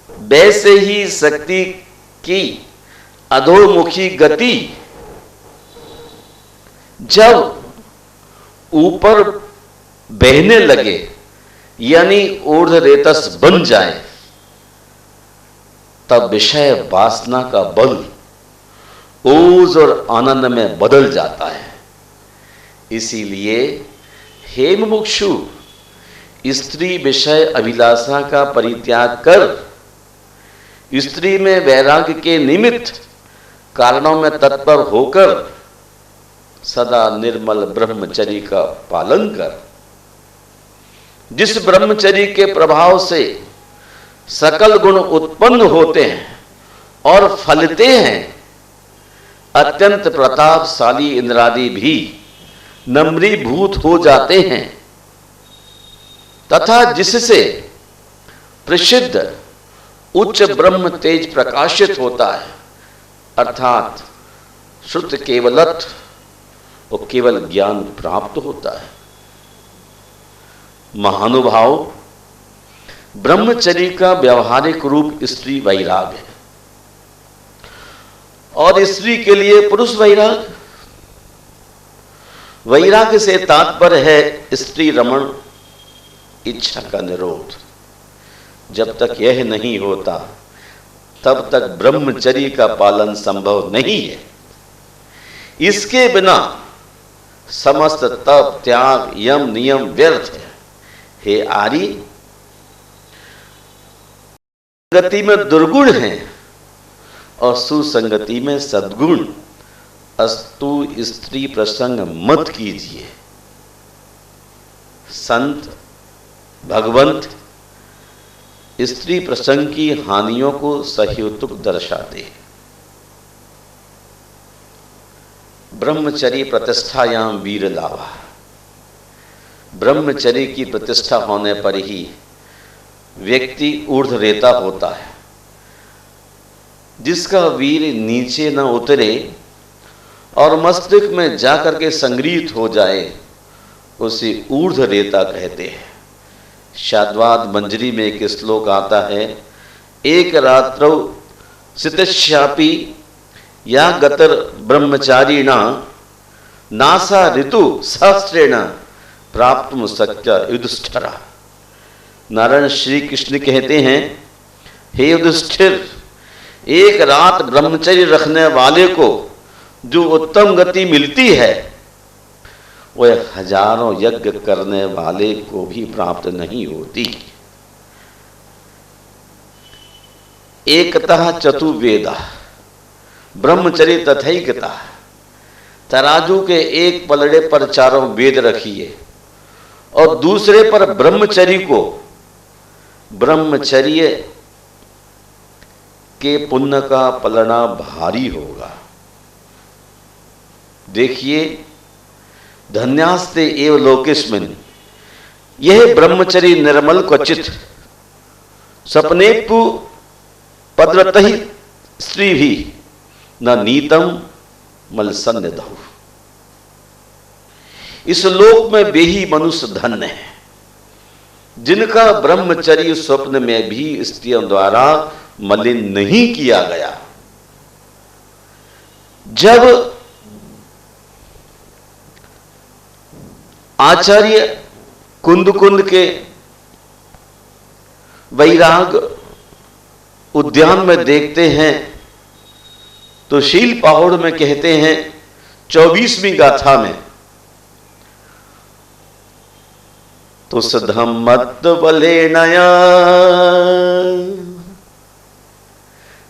वैसे ही शक्ति की अधोमुखी गति जब ऊपर बहने लगे, यानी ऊर्ध्व रेतस बन जाए, तब विषय वासना का बल ओज और आनंद में बदल जाता है। इसीलिए हे मुमुक्षु, स्त्री विषय अभिलाषा का परित्याग कर स्त्री में वैराग्य के निमित्त कारणों में तत्पर होकर सदा निर्मल ब्रह्मचर्य का पालन कर। जिस ब्रह्मचर्य के प्रभाव से सकल गुण उत्पन्न होते हैं और फलते हैं, अत्यंत प्रतापशाली इंद्रादि भी नम्रीभूत हो जाते हैं, तथा जिससे प्रसिद्ध उच्च ब्रह्म तेज प्रकाशित होता है, अर्थात शुद्ध केवलत्व और केवल ज्ञान प्राप्त होता है। महानुभाव, ब्रह्मचर्य का व्यवहारिक रूप स्त्री वैराग है और स्त्री के लिए पुरुष वैराग। वैराग से तात्पर्य है स्त्री रमण, इच्छा का निरोध। जब तक यह नहीं होता तब तक ब्रह्मचर्य का पालन संभव नहीं है। इसके बिना समस्त तप, त्याग, यम, नियम व्यर्थ है। हे आर्य, संगति में दुर्गुण हैं और सुसंगति में सद्गुण, अस्तु स्त्री प्रसंग मत कीजिए। संत भगवंत स्त्री प्रसंग की हानियों को सहेतुक दर्शाते। ब्रह्मचर्य प्रतिष्ठायाम वीर लावा। ब्रह्मचर्य की प्रतिष्ठा होने पर ही व्यक्ति ऊर्ध्वरेता होता है। जिसका वीर नीचे न उतरे और मस्तिष्क में जाकर के संग्रहित हो जाए उसे ऊर्ध्वरेता कहते हैं। शाद्वाद मंजरी में एक श्लोक आता है, एक रात्रौ सितश्यापि या गतर ब्रह्मचारिणा नासा ऋतु सहस्रेण प्राप्तुम शक्य युधिष्ठिरा। नारायण श्री कृष्ण कहते हैं, हे युधिष्ठिर, एक रात ब्रह्मचर्य रखने वाले को जो उत्तम गति मिलती है वह हजारों यज्ञ करने वाले को भी प्राप्त नहीं होती। एकतः चतुर्वेदा ब्रह्मचर्य तथैकता। तराजू के एक पलड़े पर चारों वेद रखिए और दूसरे पर ब्रह्मचर्य को, ब्रह्मचर्य के पुण्य का पलड़ा भारी होगा। देखिए, धन्यास्ते एव लोकेस्मिन्, यह ब्रह्मचर्य निर्मल क्वचित सपनेपु पद्रतहि स्त्री भी न नीतम मलसन्निधौ। इस लोक में वे ही मनुष्य धन्य है जिनका ब्रह्मचर्य स्वप्न में भी स्त्रियों द्वारा मलिन नहीं किया गया। जब आचार्य कुंद के वैराग उद्यान में देखते हैं तो शील पहाड़ में कहते हैं 24वीं गाथा में, तो सधम्मत बले नया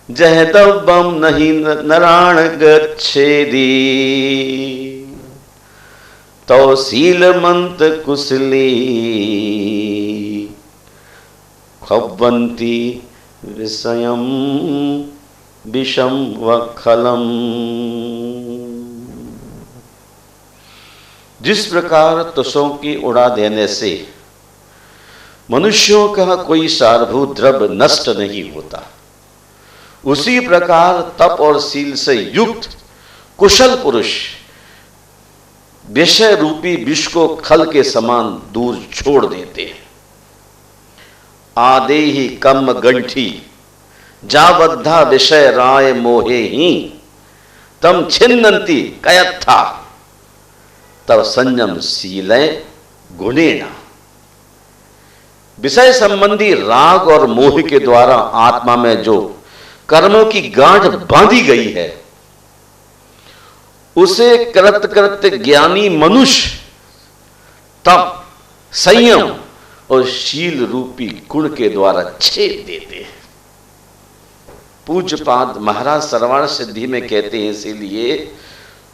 जहदब्बम नहीं नराण गच्छेदी तो शीलमंत कुशली खब्बंती विषयम विषम वखलम। जिस प्रकार तुषों की उड़ा देने से मनुष्यों का कोई सारभूत द्रव्य नष्ट नहीं होता, उसी प्रकार तप और शील से युक्त कुशल पुरुष विषय रूपी विष को खल के समान दूर छोड़ देते हैं। आदेहि कम गंठी जाबद्धा विषय राय मोहे ही तम छिन्नंती कयत्था तब संयम शीलय गुणेना। विषय संबंधी राग और मोह के द्वारा आत्मा में जो कर्मों की गांठ बांधी गई है उसे कृत कृत ज्ञानी मनुष्य तप, संयम और शील रूपी गुण के द्वारा छेद देते हैं। पूज्यपाद महाराज सर्वाण सिद्धि में कहते हैं, इसीलिए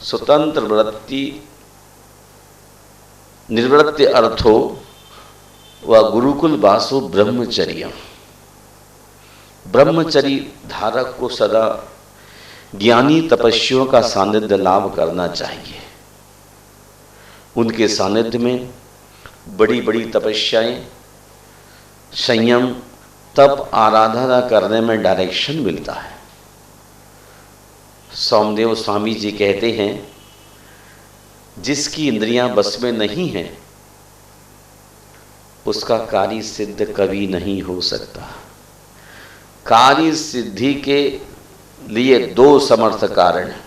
स्वतंत्र वृत्ति निर्वृत्ति अर्थो व गुरुकुल वासो ब्रह्मचर्य। ब्रह्मचर्य धारक को सदा ज्ञानी तपस्वियों का सानिध्य लाभ करना चाहिए। उनके सानिध्य में बड़ी बड़ी तपस्याएं, संयम, तप, आराधना करने में डायरेक्शन मिलता है। सोमदेव स्वामी जी कहते हैं, जिसकी इंद्रियां बस में नहीं हैं उसका कार्य सिद्ध कभी नहीं हो सकता। कार्य सिद्धि के लिए दो समर्थ कारण हैं।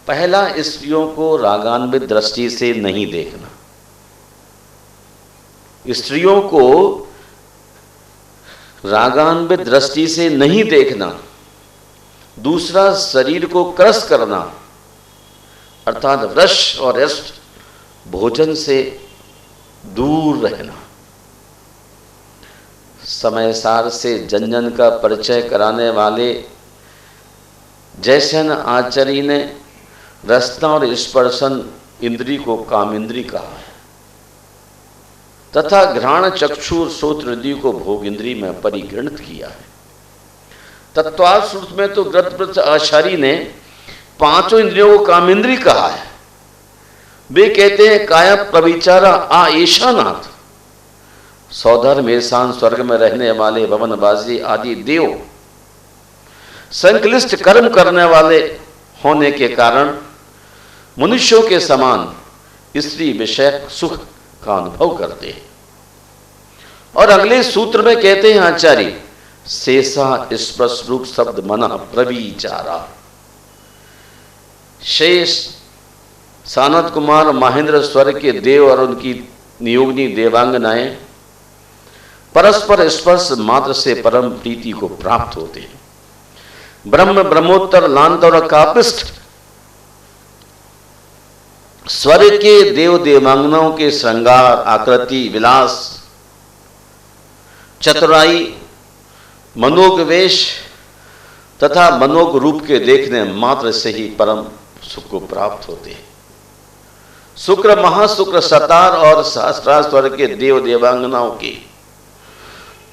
पहला, स्त्रियों को रागान्वित दृष्टि से नहीं देखना। स्त्रियों को रागान्वित दृष्टि से नहीं देखना। दूसरा, शरीर को क्रश करना अर्थात रस और रस्ट भोजन से दूर रहना। समय सार से जन जन का परिचय कराने वाले जैसे न आचार्य ने रसना और स्पर्शन इंद्री को काम इंद्री कहा है, तथा घ्राण चक्षु श्रोत्र हृदय को भोग इंद्री में परिगणित किया है। तत्वार्थ सूत्र में तो ग्रंथ आचार्य ने पांचों इंद्रियों को काम इंद्री कहा है। वे कहते हैं काया प्रविचारा आ ईशानाथ, सौधर्म मेसान स्वर्ग में रहने वाले भवनबाजी आदि देव संक्लिष्ट कर्म करने वाले होने के कारण मनुष्यों के समान स्त्री विषय सुख का अनुभव करते हैं। और अगले सूत्र में कहते हैं आचार्य शेषा स्पर्श रूप शब्द मना प्रविचारा। शेष सानत कुमार महेंद्र स्वर्ग के देव और उनकी नियोगिनी देवांगनाएं परस्पर स्पर्श मात्र से परम प्रीति को प्राप्त होते हैं। ब्रह्म ब्रह्मोत्तर लांत और कापिष्ठ स्वर्ग के देव देवांगनाओं के श्रृंगार आकृति विलास चतुराई मनोग वेश तथा मनोग रूप के देखने मात्र से ही परम सुख को प्राप्त होते हैं। शुक्र महाशुक्र सतार और सहस्रार के देव देवांगनाओं के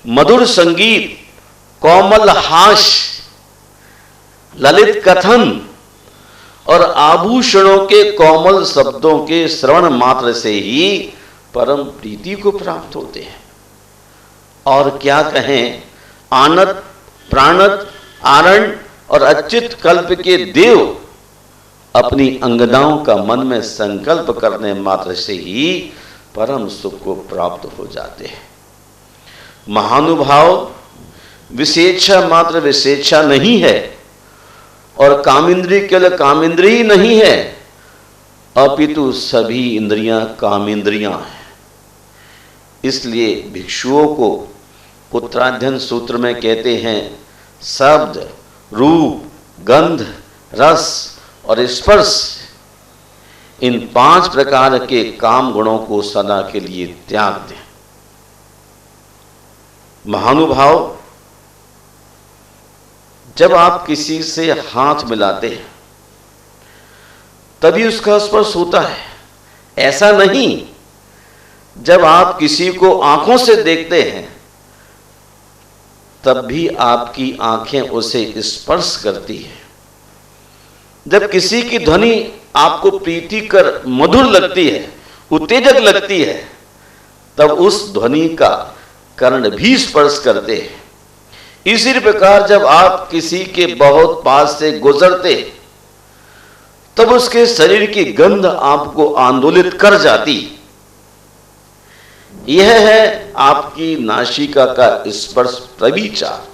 मधुर संगीत कोमल हास्य ललित कथन और आभूषणों के कोमल शब्दों के श्रवण मात्र से ही परम प्रीति को प्राप्त होते हैं। और क्या कहें, आनत प्राणत आरण और अच्युत कल्प के देव अपनी अंगनाओं का मन में संकल्प करने मात्र से ही परम सुख को प्राप्त हो जाते हैं। महानुभाव विशेषा मात्र विशेषा नहीं है और कामिंद्री केवल कामिंद्री ही नहीं है, अपितु सभी इंद्रियां कामिंद्रियां हैं। इसलिए भिक्षुओं को उत्तराध्ययन सूत्र में कहते हैं शब्द रूप गंध रस और स्पर्श, इन 5 प्रकार के काम गुणों को सदा के लिए त्याग दें। महानुभाव, जब आप किसी से हाथ मिलाते हैं तभी उसका स्पर्श होता है, ऐसा नहीं जब आप किसी को आंखों से देखते हैं तब भी आपकी आंखें उसे स्पर्श करती हैं। जब किसी की ध्वनि आपको प्रीतिकर मधुर लगती है, उत्तेजक लगती है, तब उस ध्वनि का कर्ण भी स्पर्श करते हैं। इसी प्रकार जब आप किसी के बहुत पास से गुजरते तब उसके शरीर की गंध आपको आंदोलित कर जाती। यह है आपकी नासिका का स्पर्श प्रविचार।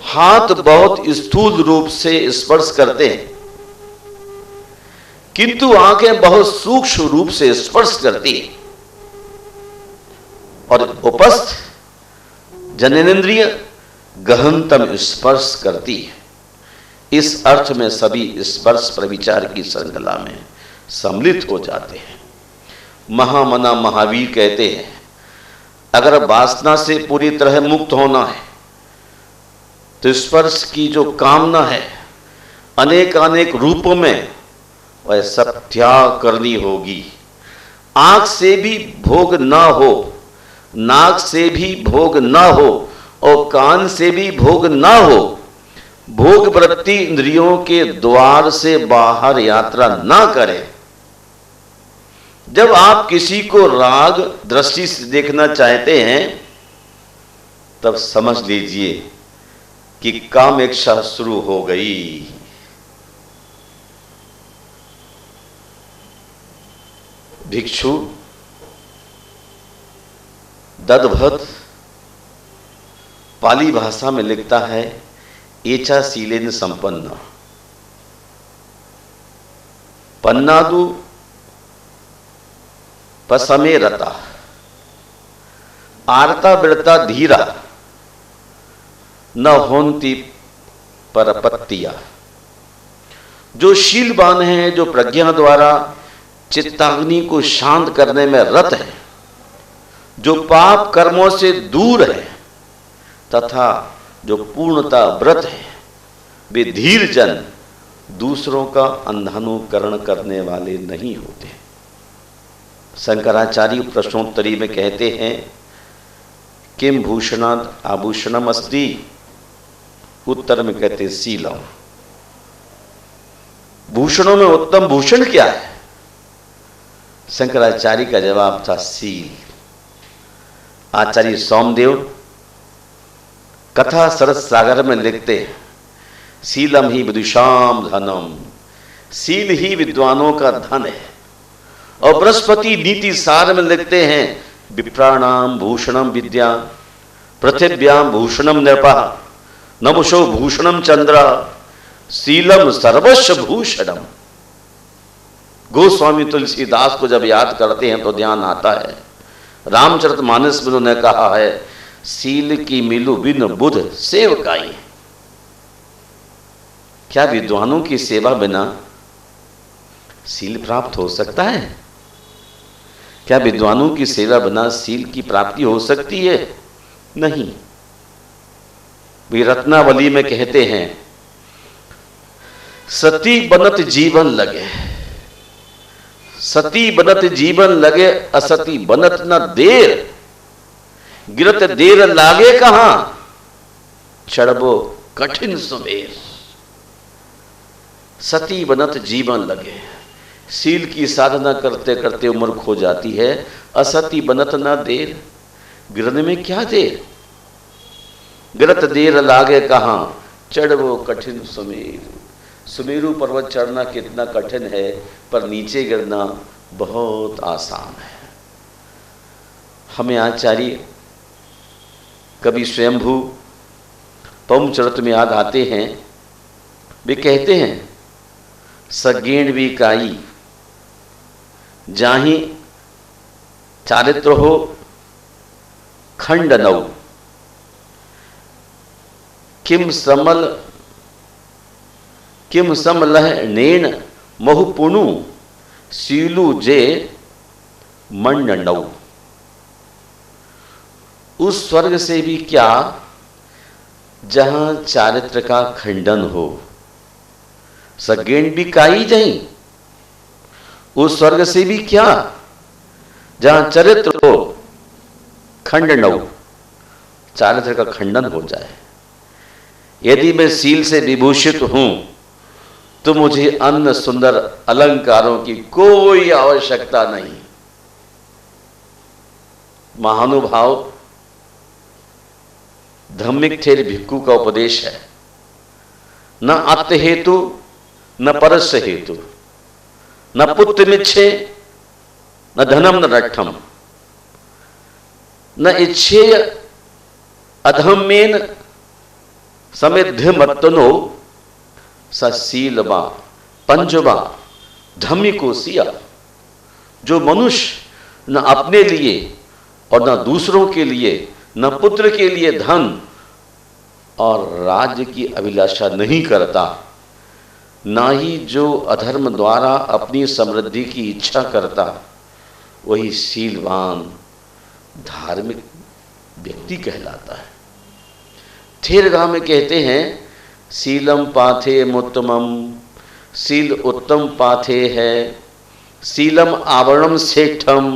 हाथ बहुत स्थूल रूप से स्पर्श करते हैं किंतु आंखें बहुत सूक्ष्म रूप से स्पर्श करती हैं और उपस्थ जननेंद्रिय गहनतम स्पर्श करती है। इस अर्थ में सभी स्पर्श प्रविचार की श्रृंखला में सम्मिलित हो जाते हैं। महामना महावीर कहते हैं अगर वासना से पूरी तरह मुक्त होना है तो स्पर्श की जो कामना है अनेक अनेक रूपों में वह सब त्याग करनी होगी। आंख से भी भोग ना हो, नाक से भी भोग ना हो और कान से भी भोग ना हो। भोग वृत्ति इंद्रियों के द्वार से बाहर यात्रा ना करें। जब आप किसी को राग दृष्टि से देखना चाहते हैं तब समझ लीजिए कि कामेच्छा शुरू हो गई। भिक्षु ददभत पाली भाषा में लिखता है एचा शीलेन संपन्न पन्नादु पसमे रता आरता बिड़ता धीरा न होंती परपत्तिया। जो शीलवान है, जो प्रज्ञा द्वारा चित्ताग्नि को शांत करने में रत है, जो पाप कर्मों से दूर है तथा जो पूर्णता व्रत है, वे धीर जन दूसरों का अंधानुकरण करने वाले नहीं होते। शंकराचार्य प्रश्नोत्तरी में कहते हैं, किम भूषणात् आभूषणम अस्ति, उत्तर में कहते शीलम। भूषणों में उत्तम भूषण क्या है? शंकराचार्य का जवाब था सील। आचार्य सोमदेव कथा सरस सागर में लिखते हैं, शीलम ही विदुषाम धनम, सील ही विद्वानों का धन है। और बृहस्पति नीति सार में लिखते हैं, विप्राणाम भूषणम विद्या, पृथिव्याम भूषणम नृपः, नमुषो भूषणम चंद्र, शीलम सर्वस्व भूषणम। गोस्वामी तुलसीदास को जब याद करते हैं तो ध्यान आता है, रामचरितमानस में उन्होंने कहा है, सील की मिलु बिन बुध सेवकाई। क्या विद्वानों की सेवा बिना सील प्राप्त हो सकता है? क्या विद्वानों की सेवा बिना सील की प्राप्ति हो सकती है? नहीं। वे रत्नावली में कहते हैं, सती बनत जीवन लगे, सती बनत जीवन लगे, असती बनत न देर, गिरत देर लागे कहां, चढ़बो कठिन सुमेर। सती बनत जीवन लगे, सील की साधना करते करते उम्र खो जाती है। असती बनत न देर, गिरने में क्या देर, गिरत देर लागे कहां, चढ़बो कठिन सुमेर। सुमेरु पर्वत चढ़ना कितना कठिन है, पर नीचे गिरना बहुत आसान है। हमें आचार्य कवि स्वयंभू पवनचरित में याद आते हैं। वे कहते हैं, सगेण भी काई जाहि चारित्र हो खंड नौ, किम समलह नेण महुपुणु, सीलु जे मंड नौ। उस स्वर्ग से भी क्या जहां चारित्र का खंडन हो, सगेण भी काई जाई। उस स्वर्ग से भी क्या जहां चरित्र हो खंड नौ, चारित्र का खंडन हो जाए। यदि मैं सील से विभूषित हूं तो मुझे अन्य सुंदर अलंकारों की कोई आवश्यकता नहीं। महानुभाव धम्मिक ठेर भिक्खु का उपदेश है, न अत्त हेतु न परस्य हेतु, न पुत्र मिच्छे न धनम न रट्ठम, न इच्छेय अधम्मेन समिध्यमत्तनो सशीलवा पंचवा धम्मिको सिया। जो मनुष्य न अपने लिए और न दूसरों के लिए, न पुत्र के लिए धन और राज्य की अभिलाषा नहीं करता, ना ही जो अधर्म द्वारा अपनी समृद्धि की इच्छा करता, वही शीलवान धार्मिक व्यक्ति कहलाता है। थेरगाह में कहते हैं, शीलम पाथे मुत्तमम, शील उत्तम पाथे है, शीलम आवरणम श्रेष्ठम,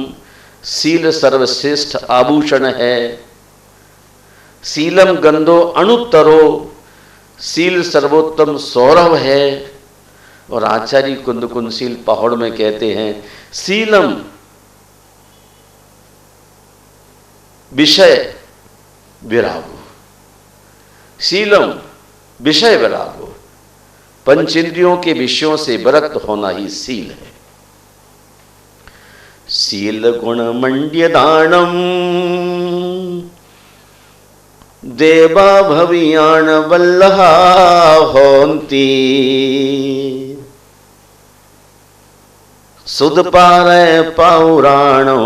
शील सर्वश्रेष्ठ आभूषण है, शीलम गंधो अणुत्तरो, शील सर्वोत्तम सौरभ है। और आचार्य कुंद शील पहाड़ में कहते हैं, शीलम विषय विरागो, शीलम विषय विरागो, पंचेंद्रियों के विषयों से विरक्त होना ही शील है। शील गुण मंड्य दानम देवा भवियान वल्लहा होन्ति, सुध पारय पौराणो,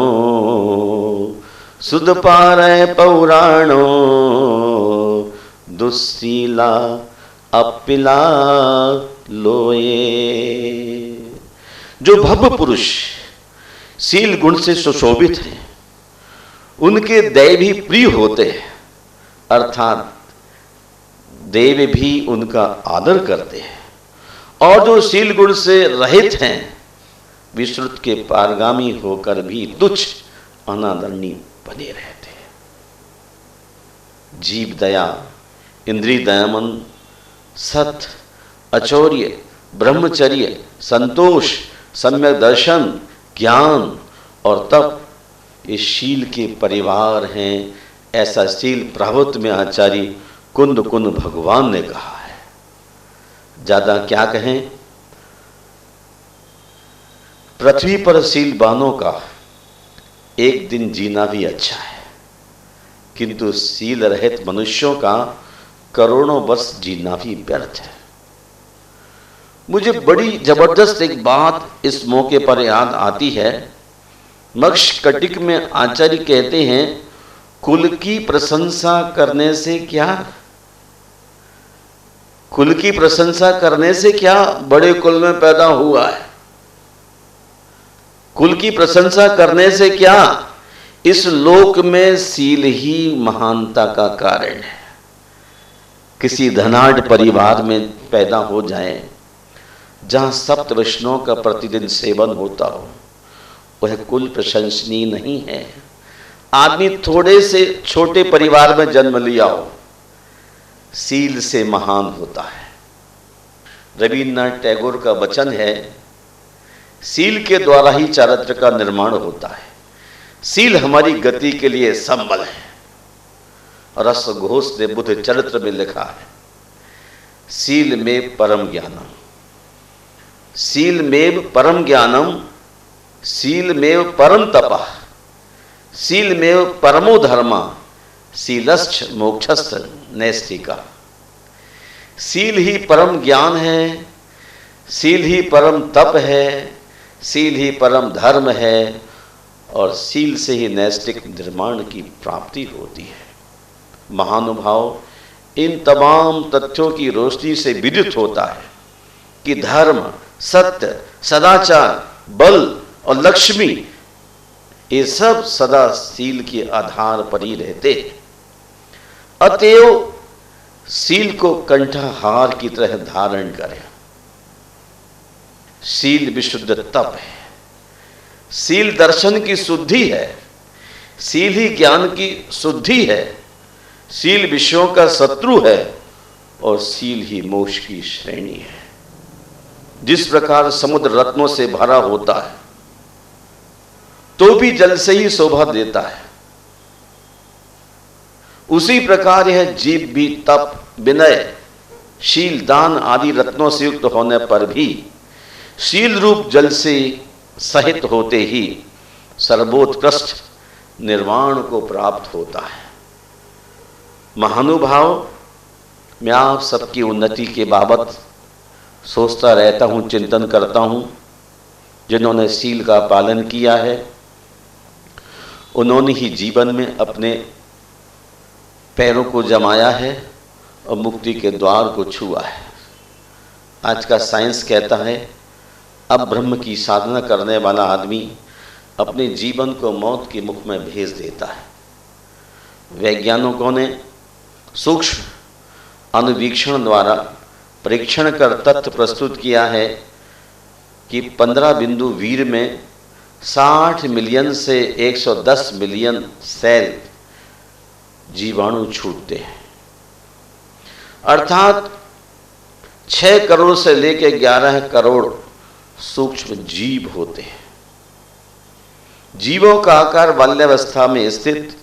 सुध पारय पौराणो, दुस्सीला अपिला लोये। जो भव्य पुरुष शील गुण से सुशोभित हैं, उनके दैवी प्रिय होते हैं, अर्थात देव भी उनका आदर करते हैं, और जो शील गुण से रहित हैं विश्रुत के पारगामी होकर भी तुच्छ अनादरणीय बने रहते हैं। जीव दया, इंद्रिय दयामन, सत्य, अचौर्य, ब्रह्मचर्य, संतोष, सम्यक दर्शन, ज्ञान और तप ये शील के परिवार हैं। ऐसा शील प्रभुत्व में आचार्य कुंद कुंद भगवान ने कहा है। ज्यादा क्या कहें, पृथ्वी पर शीलवानों का एक दिन जीना भी अच्छा है, किंतु शील रहित मनुष्यों का करोड़ों वर्ष जीना भी व्यर्थ है। मुझे बड़ी जबरदस्त एक बात इस मौके पर याद आती है। मक्ष कटिक में आचार्य कहते हैं, कुल की प्रशंसा करने से क्या, कुल की प्रशंसा करने से क्या, बड़े कुल में पैदा हुआ है। कुल की प्रशंसा करने से क्या, इस लोक में शील ही महानता का कारण है। किसी धनाढ़ परिवार में पैदा हो जाए जहां सप्त वैष्णव का प्रतिदिन सेवन होता हो, वह कुल प्रशंसनीय नहीं है। आदमी थोड़े से छोटे परिवार में जन्म लिया हो, शील से महान होता है। रविन्द्रनाथ टैगोर का वचन है, शील के द्वारा ही चारित्र का निर्माण होता है। शील हमारी गति के लिए संबल है। रस घोष ने बुद्ध चरित्र में लिखा है, शील में परम ज्ञानम, शील में परम ज्ञानम, शील में परम तपः, शील में परमो धर्मा, शीलश्च मोक्षश्च नैष्ठिका। शील ही परम ज्ञान है, शील ही परम तप है, शील ही परम धर्म है, और शील से ही नैष्ठिक निर्माण की प्राप्ति होती है। महानुभाव इन तमाम तथ्यों की रोशनी से विदित होता है कि धर्म, सत्य, सदाचार, बल और लक्ष्मी ये सब सदा शील के आधार पर ही रहते हैं। अतएव शील को कंठहार की तरह धारण करें। शील विशुद्ध तप है, शील दर्शन की शुद्धि है, शील ही ज्ञान की शुद्धि है, शील विषयों का शत्रु है, और शील ही मोक्ष की श्रेणी है। जिस प्रकार समुद्र रत्नों से भरा होता है तो भी जल से ही शोभा देता है, उसी प्रकार यह जीव भी तप, विनय, शील, दान आदि रत्नों से युक्त होने पर भी शील रूप जल से सहित होते ही सर्वोत्कृष्ट निर्वाण को प्राप्त होता है। महानुभाव, मैं आप सबकी उन्नति के बाबत सोचता रहता हूँ, चिंतन करता हूँ। जिन्होंने शील का पालन किया है उन्होंने ही जीवन में अपने पैरों को जमाया है और मुक्ति के द्वार को छुआ है। आज का साइंस कहता है अब ब्रह्म की साधना करने वाला आदमी अपने जीवन को मौत के मुख में भेज देता है। वैज्ञानिकों ने सूक्ष्म अनुवीक्षण द्वारा परीक्षण कर तथ्य प्रस्तुत किया है कि 15 बिंदु वीर में 60 मिलियन से 110 मिलियन सेल जीवाणु छूटते हैं, अर्थात 6 करोड़ से लेकर 11 करोड़ सूक्ष्म जीव होते हैं। जीवों का आकार बाल्यावस्था में स्थित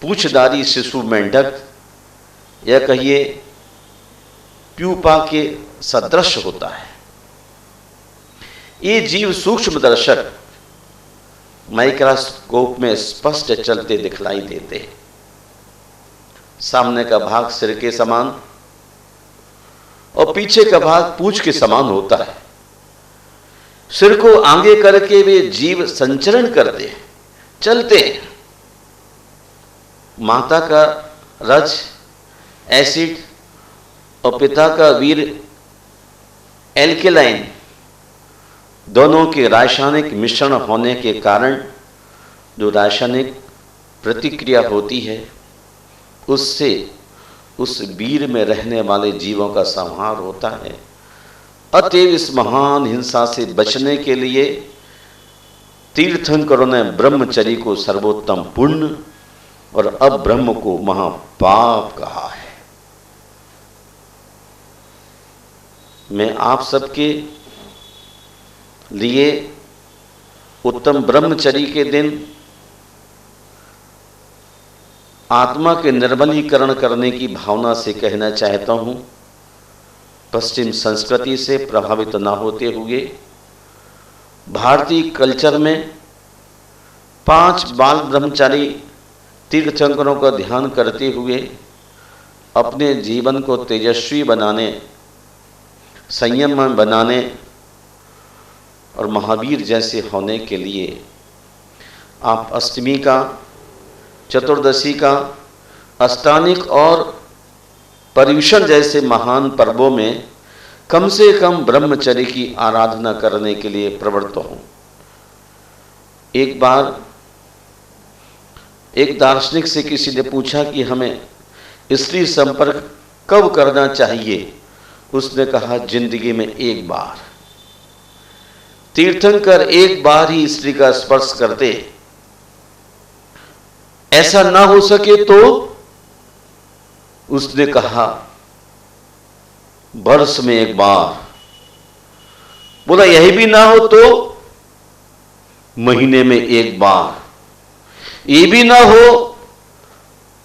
पूछधारी शिशु मेंढक या कहिए प्यूपा के सदृश होता है। ये जीव सूक्ष्म दर्शक माइक्रोस्कोप में स्पष्ट चलते दिखलाई देते हैं। सामने का भाग सिर के समान और पीछे का भाग पूंछ के समान होता है। सिर को आगे करके वे जीव संचरण करते हैं, चलते हैं। माता का रज एसिड और पिता का वीर एल्केलाइन दोनों के रासायनिक मिश्रण होने के कारण जो रासायनिक प्रतिक्रिया होती है उससे उस वीर में रहने वाले जीवों का संहार होता है। अतएव इस महान हिंसा से बचने के लिए तीर्थंकरों ने ब्रह्मचर्य को सर्वोत्तम पुण्य और अब्रह्म को महापाप कहा है। मैं आप सबके लिए उत्तम ब्रह्मचर्य के दिन आत्मा के निर्मलीकरण करने की भावना से कहना चाहता हूं, पश्चिम संस्कृति से प्रभावित न होते हुए भारतीय कल्चर में 5 बाल ब्रह्मचारी तीर्थंकरों का ध्यान करते हुए अपने जीवन को तेजस्वी बनाने, संयम में बनाने और महावीर जैसे होने के लिए आप अष्टमी का, चतुर्दशी का, अष्टानिक और पर्युषण जैसे महान पर्वों में कम से कम ब्रह्मचर्य की आराधना करने के लिए प्रवृत्त हों। एक बार एक दार्शनिक से किसी ने पूछा कि हमें स्त्री संपर्क कब करना चाहिए। उसने कहा, जिंदगी में एक बार। तीर्थंकर एक बार ही स्त्री का स्पर्श करते, ऐसा ना हो सके तो उसने कहा वर्ष में एक बार। बोला यही भी ना हो तो महीने में एक बार। ये भी ना हो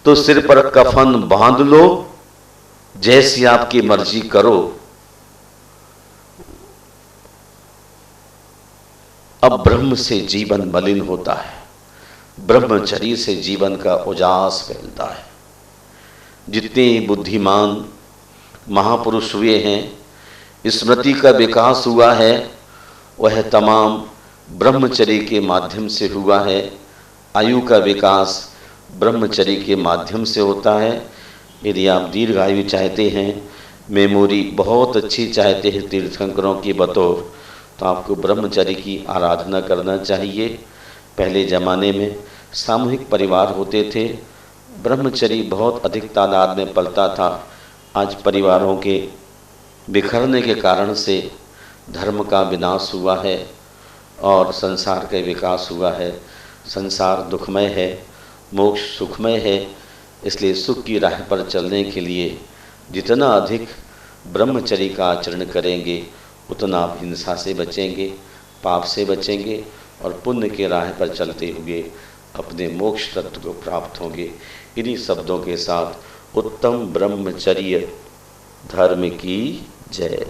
तो सिर पर कफन बांध लो, जैसी आपकी मर्जी करो। अब ब्रह्म से जीवन मलिन होता है, ब्रह्मचर्य से जीवन का उजास फैलता है। जितने बुद्धिमान महापुरुष हुए हैं, स्मृति का विकास हुआ है, वह तमाम ब्रह्मचर्य के माध्यम से हुआ है। आयु का विकास ब्रह्मचर्य के माध्यम से होता है। यदि आप दीर्घायु चाहते हैं, मेमोरी बहुत अच्छी चाहते हैं तीर्थंकरों की बतौर, तो आपको ब्रह्मचर्य की आराधना करना चाहिए। पहले ज़माने में सामूहिक परिवार होते थे, ब्रह्मचर्य बहुत अधिक तादाद में पलता था। आज परिवारों के बिखरने के कारण से धर्म का विनाश हुआ है और संसार का विकास हुआ है। संसार दुखमय है, मोक्ष सुखमय है। इसलिए सुख की राह पर चलने के लिए जितना अधिक ब्रह्मचर्य का आचरण करेंगे, उतना आप हिंसा से बचेंगे, पाप से बचेंगे और पुण्य के राह पर चलते हुए अपने मोक्ष तत्व को प्राप्त होंगे। इन्हीं शब्दों के साथ उत्तम ब्रह्मचर्य धर्म की जय।